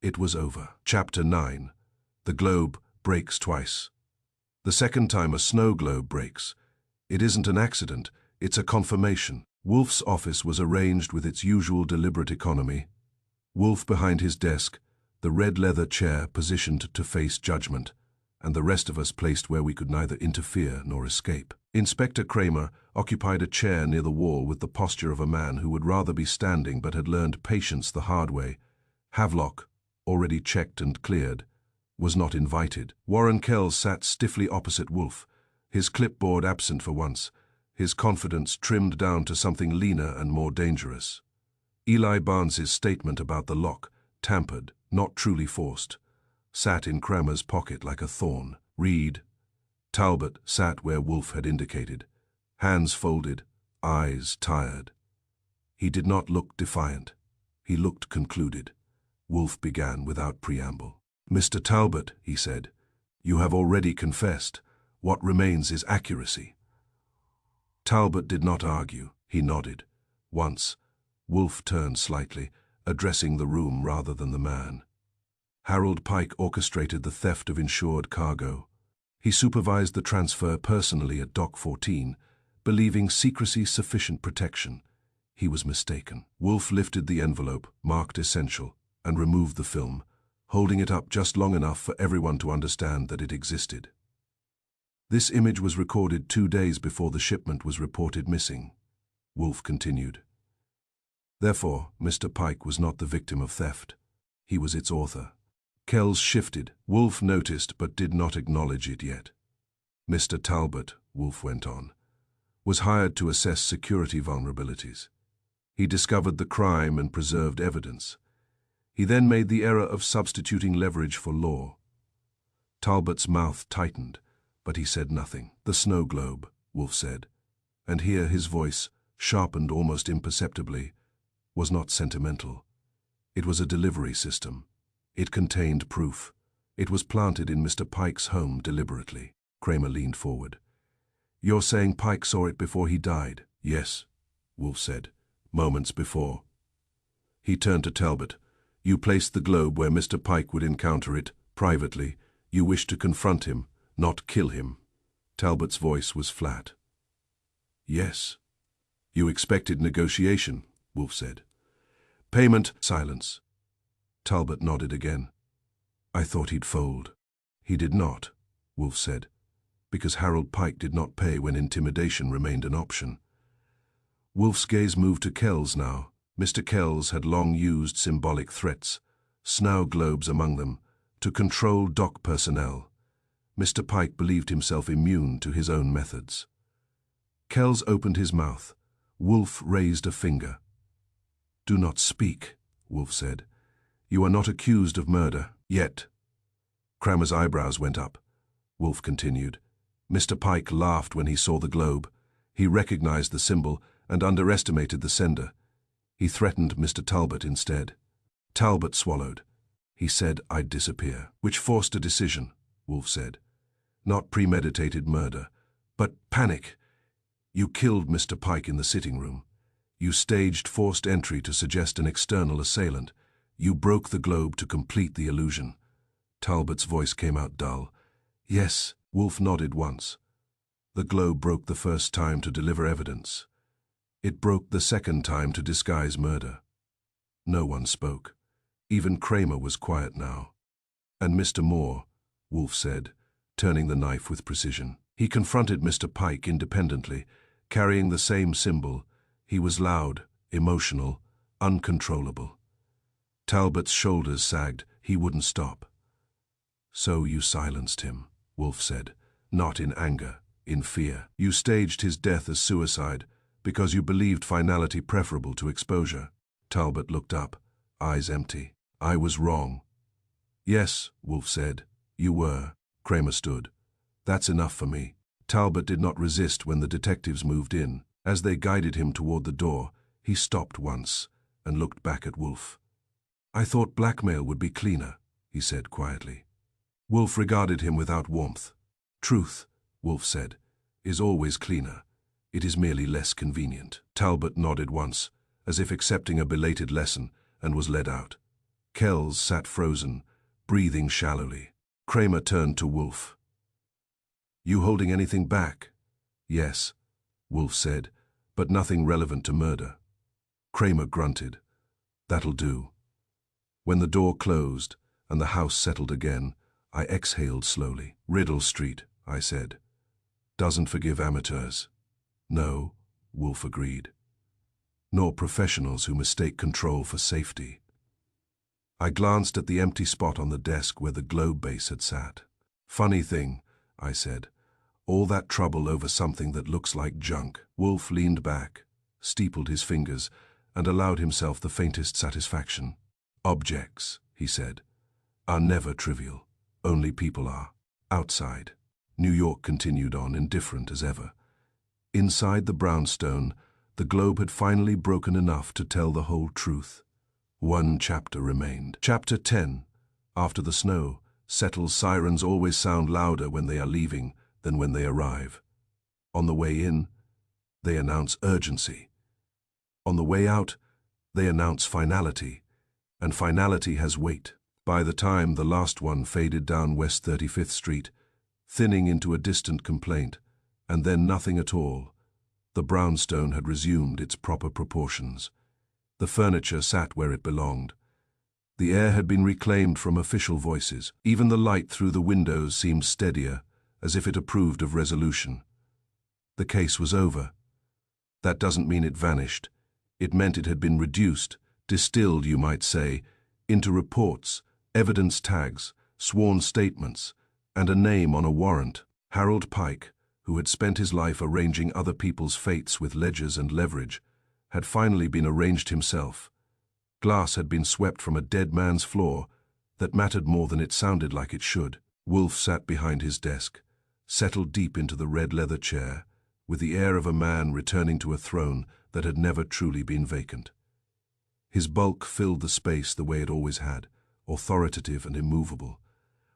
it was over. Chapter 9. The globe breaks twice. The second time a snow globe breaks, it isn't an accident, it's a confirmation. Wolfe's office was arranged with its usual deliberate economy. Wolfe behind his desk, the red leather chair positioned to face judgment, and the rest of us placed where we could neither interfere nor escape. Inspector Kramer occupied a chair near the wall with the posture of a man who would rather be standing but had learned patience the hard way. Havelock, already checked and cleared, was not invited. Warren Kells sat stiffly opposite Wolfe, his clipboard absent for once, his confidence trimmed down to something leaner and more dangerous. Eli Barnes's statement about the lock, tampered, not truly forced, sat in Kramer's pocket like a thorn. Reed. Talbot sat where Wolfe had indicated, hands folded, eyes tired. He did not look defiant. He looked concluded. Wolfe began without preamble. "Mr. Talbot," he said, "you have already confessed. What remains is accuracy." Talbot did not argue. He nodded. Once, Wolfe turned slightly, addressing the room rather than the man. "Harold Pike orchestrated the theft of insured cargo. He supervised the transfer personally at Dock 14, believing secrecy sufficient protection. He was mistaken." Wolfe lifted the envelope, marked essential, and removed the film, holding it up just long enough for everyone to understand that it existed. "This image was recorded 2 days before the shipment was reported missing," Wolfe continued. Therefore, Mr. Pike was not the victim of theft. He was its author. Kells shifted. Wolfe noticed but did not acknowledge it yet. Mr. Talbot, Wolfe went on, was hired to assess security vulnerabilities. He discovered the crime and preserved evidence. He then made the error of substituting leverage for law. Talbot's mouth tightened, but he said nothing. The snow globe, Wolfe said, and here his voice, sharpened almost imperceptibly, was not sentimental. It was a delivery system. It contained proof. It was planted in Mr. Pike's home deliberately. Kramer leaned forward. You're saying Pike saw it before he died? Yes, Wolfe said, moments before. He turned to Talbot. You placed the globe where Mr. Pike would encounter it, privately. You wished to confront him, not kill him. Talbot's voice was flat. Yes. You expected negotiation, Wolfe said. Payment, silence. Talbot nodded again. I thought he'd fold. He did not, Wolfe said, because Harold Pike did not pay when intimidation remained an option. Wolfe's gaze moved to Kells now. Mr. Kells had long used symbolic threats, snow globes among them, to control dock personnel. Mr. Pike believed himself immune to his own methods. Kells opened his mouth. Wolfe raised a finger. Do not speak, Wolfe said. You are not accused of murder, yet. Kramer's eyebrows went up. Wolfe continued. Mr. Pike laughed when he saw the globe. He recognized the symbol and underestimated the sender. He threatened Mr. Talbot instead. Talbot swallowed. He said I'd disappear, which forced a decision, Wolfe said. Not premeditated murder, but panic. You killed Mr. Pike in the sitting room. You staged forced entry to suggest an external assailant. You broke the globe to complete the illusion. Talbot's voice came out dull. Yes, Wolfe nodded once. The globe broke the first time to deliver evidence. It broke the second time to disguise murder. No one spoke. Even Kramer was quiet now. And Mr. Moore, Wolfe said, turning the knife with precision. He confronted Mr. Pike independently, carrying the same symbol. He was loud, emotional, uncontrollable. Talbot's shoulders sagged. He wouldn't stop. So you silenced him, Wolfe said, not in anger, in fear. You staged his death as suicide, because you believed finality preferable to exposure. Talbot looked up, eyes empty. I was wrong. Yes, Wolfe said, you were. Kramer stood. That's enough for me. Talbot did not resist when the detectives moved in. As they guided him toward the door, he stopped once and looked back at Wolfe. I thought blackmail would be cleaner, he said quietly. Wolfe regarded him without warmth. Truth, Wolfe said, is always cleaner. It is merely less convenient. Talbot nodded once, as if accepting a belated lesson, and was led out. Kells sat frozen, breathing shallowly. Kramer turned to Wolfe. You holding anything back? Yes, Wolfe said, but nothing relevant to murder. Kramer grunted. That'll do. When the door closed and the house settled again, I exhaled slowly. Riddle Street, I said. Doesn't forgive amateurs. No, Wolfe agreed. Nor professionals who mistake control for safety. I glanced at the empty spot on the desk where the globe base had sat. Funny thing, I said. All that trouble over something that looks like junk. Wolfe leaned back, steepled his fingers, and allowed himself the faintest satisfaction. Objects, he said, are never trivial. Only people are. Outside. New York continued on, indifferent as ever. Inside the brownstone, the globe had finally broken enough to tell the whole truth. One chapter remained. Chapter 10. After the snow settles, sirens always sound louder when they are leaving than when they arrive. On the way in, they announce urgency. On the way out, they announce finality, and finality has weight. By the time the last one faded down West 35th Street, thinning into a distant complaint, and then nothing at all, the brownstone had resumed its proper proportions. The furniture sat where it belonged. The air had been reclaimed from official voices. Even the light through the windows seemed steadier, as if it approved of resolution. The case was over. That doesn't mean it vanished. It meant it had been reduced, distilled, you might say, into reports, evidence tags, sworn statements, and a name on a warrant. Harold Pike, who had spent his life arranging other people's fates with ledgers and leverage, had finally been arranged himself. Glass had been swept from a dead man's floor that mattered more than it sounded like it should. Wolfe sat behind his desk, settled deep into the red leather chair, with the air of a man returning to a throne that had never truly been vacant. His bulk filled the space the way it always had, authoritative and immovable.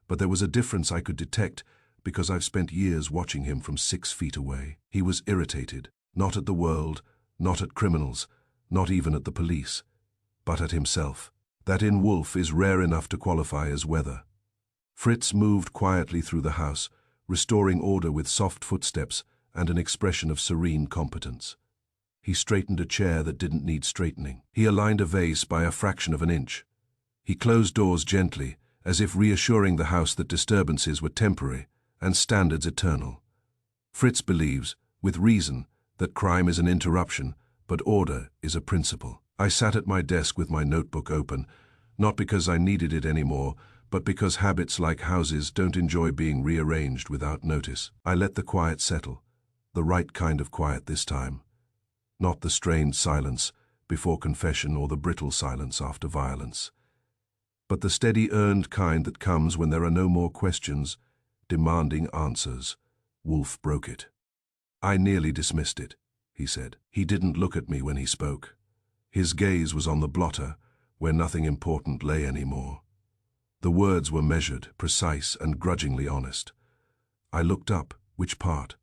But there was a difference I could detect because I've spent years watching him from 6 feet away. He was irritated, not at the world, not at criminals, not even at the police, but at himself. That in Wolfe is rare enough to qualify as weather. Fritz moved quietly through the house, restoring order with soft footsteps and an expression of serene competence. He straightened a chair that didn't need straightening. He aligned a vase by a fraction of an inch. He closed doors gently, as if reassuring the house that disturbances were temporary and standards eternal. Fritz believes, with reason, that crime is an interruption, but order is a principle. I sat at my desk with my notebook open, not because I needed it anymore, but because habits like houses don't enjoy being rearranged without notice. I let the quiet settle, the right kind of quiet this time. Not the strained silence before confession or the brittle silence after violence, but the steady earned kind that comes when there are no more questions, demanding answers. Wolfe broke it. I nearly dismissed it, he said. He didn't look at me when he spoke. His gaze was on the blotter, where nothing important lay anymore. The words were measured, precise, and grudgingly honest. I looked up. Which part?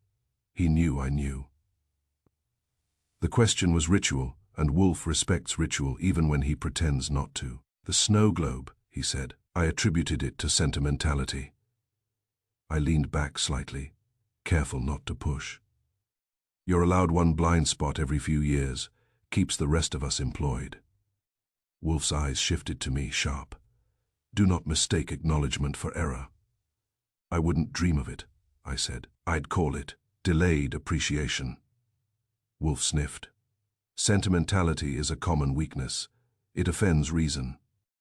He knew I knew. The question was ritual, and Wolfe respects ritual even when he pretends not to. The snow globe, he said. I attributed it to sentimentality. I leaned back slightly, careful not to push. You're allowed one blind spot every few years. Keeps the rest of us employed. Wolfe's eyes shifted to me, sharp. Do not mistake acknowledgement for error. I wouldn't dream of it, I said. I'd call it delayed appreciation. Wolfe sniffed. Sentimentality is a common weakness. It offends reason.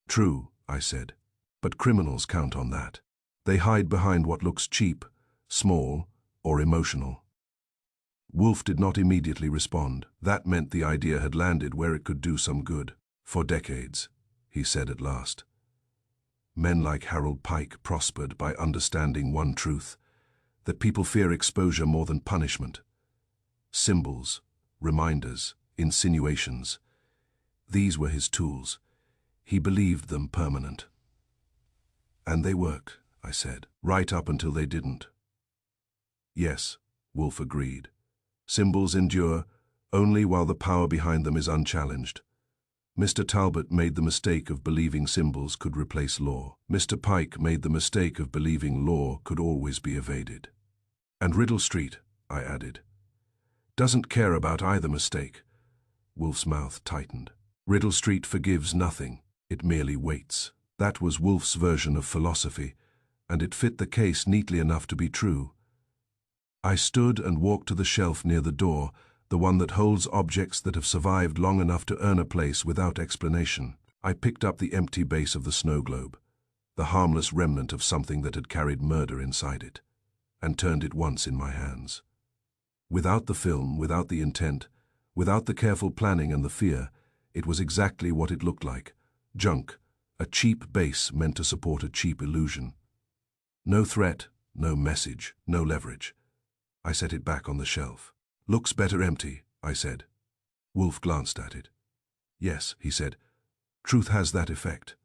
True, I said, but criminals count on that. They hide behind what looks cheap, small, or emotional. Wolfe did not immediately respond. That meant the idea had landed where it could do some good. For decades, he said at last. Men like Harold Pike prospered by understanding one truth, that people fear exposure more than punishment. Symbols, reminders, insinuations. These were his tools. He believed them permanent. And they worked, I said, right up until they didn't. Yes, Wolfe agreed. Symbols endure only while the power behind them is unchallenged. Mr. Talbot made the mistake of believing symbols could replace law. Mr. Pike made the mistake of believing law could always be evaded. And Riddle Street, I added, doesn't care about either mistake. Wolfe's mouth tightened. Riddle Street forgives nothing, it merely waits. That was Wolfe's version of philosophy, and it fit the case neatly enough to be true. I stood and walked to the shelf near the door, the one that holds objects that have survived long enough to earn a place without explanation. I picked up the empty base of the snow globe, the harmless remnant of something that had carried murder inside it, and turned it once in my hands. Without the film, without the intent, without the careful planning and the fear, it was exactly what it looked like. Junk, a cheap base meant to support a cheap illusion. No threat, no message, no leverage. I set it back on the shelf. Looks better empty, I said. Wolfe glanced at it. Yes, he said. Truth has that effect.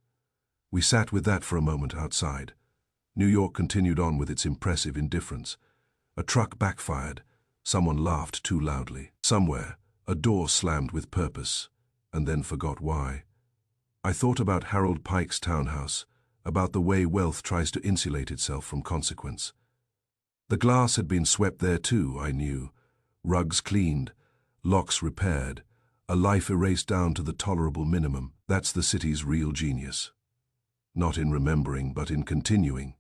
We sat with that for a moment outside. New York continued on with its impressive indifference. A truck backfired. Someone laughed too loudly. Somewhere, a door slammed with purpose, and then forgot why. I thought about Harold Pike's townhouse, about the way wealth tries to insulate itself from consequence. The glass had been swept there too, I knew. Rugs cleaned, locks repaired, a life erased down to the tolerable minimum. That's the city's real genius. Not in remembering, but in continuing.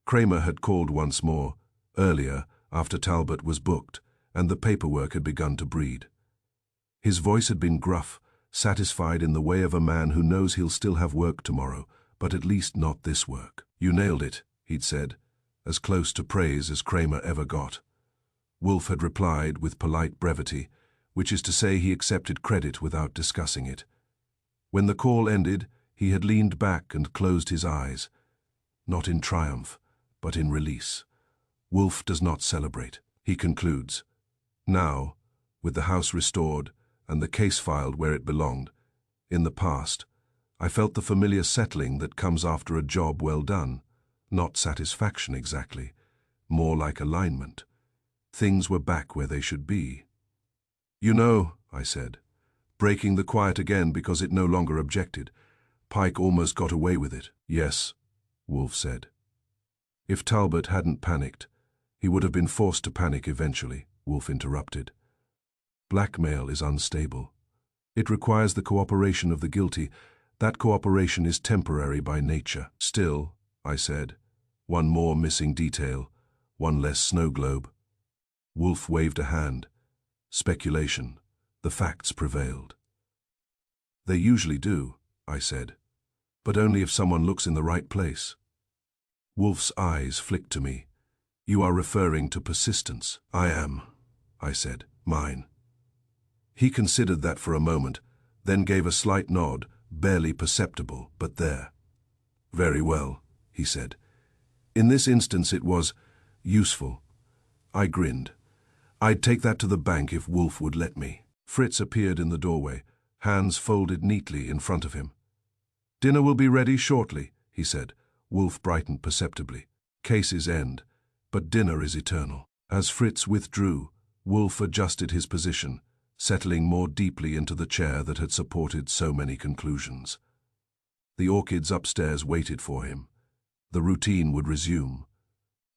Kramer had called once more, earlier, after Talbot was booked, and the paperwork had begun to breed. His voice had been gruff, satisfied in the way of a man who knows he'll still have work tomorrow, but at least not this work. "You nailed it," he'd said, as close to praise as Kramer ever got. Wolfe had replied with polite brevity, which is to say he accepted credit without discussing it. When the call ended, he had leaned back and closed his eyes, not in triumph, but in release. Wolfe does not celebrate. He concludes. Now, with the house restored and the case filed where it belonged, in the past, I felt the familiar settling that comes after a job well done. Not satisfaction exactly, more like alignment. Things were back where they should be. "You know," I said, breaking the quiet again because it no longer objected, "Pike almost got away with it." "Yes," Wolfe said. "If Talbot hadn't panicked, he would have been forced to panic eventually," Wolfe interrupted. "Blackmail is unstable. It requires the cooperation of the guilty. That cooperation is temporary by nature." "Still," I said, "one more missing detail, one less snow globe." Wolfe waved a hand. "Speculation. The facts prevailed." "They usually do," I said, "but only if someone looks in the right place." Wolfe's eyes flicked to me. "You are referring to persistence." "I am," I said. "Mine." He considered that for a moment, then gave a slight nod, barely perceptible, but there. "Very well," he said. "In this instance it was useful." I grinned. "I'd take that to the bank if Wolfe would let me." Fritz appeared in the doorway, hands folded neatly in front of him. "Dinner will be ready shortly," he said. Wolfe brightened perceptibly. "Cases end, but dinner is eternal." As Fritz withdrew, Wolfe adjusted his position, settling more deeply into the chair that had supported so many conclusions. The orchids upstairs waited for him. The routine would resume.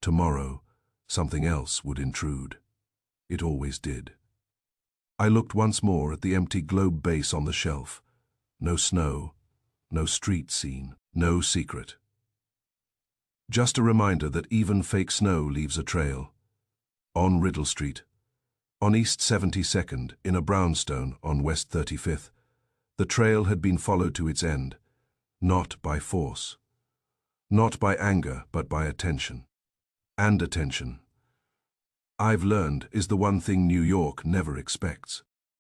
Tomorrow, something else would intrude. It always did. I looked once more at the empty globe base on the shelf. No snow, no street scene, no secret. Just a reminder that even fake snow leaves a trail. On Riddle Street, on East 72nd, in a brownstone on West 35th, the trail had been followed to its end, not by force. Not by anger, but by attention. And attention, I've learned, is the one thing New York never expects.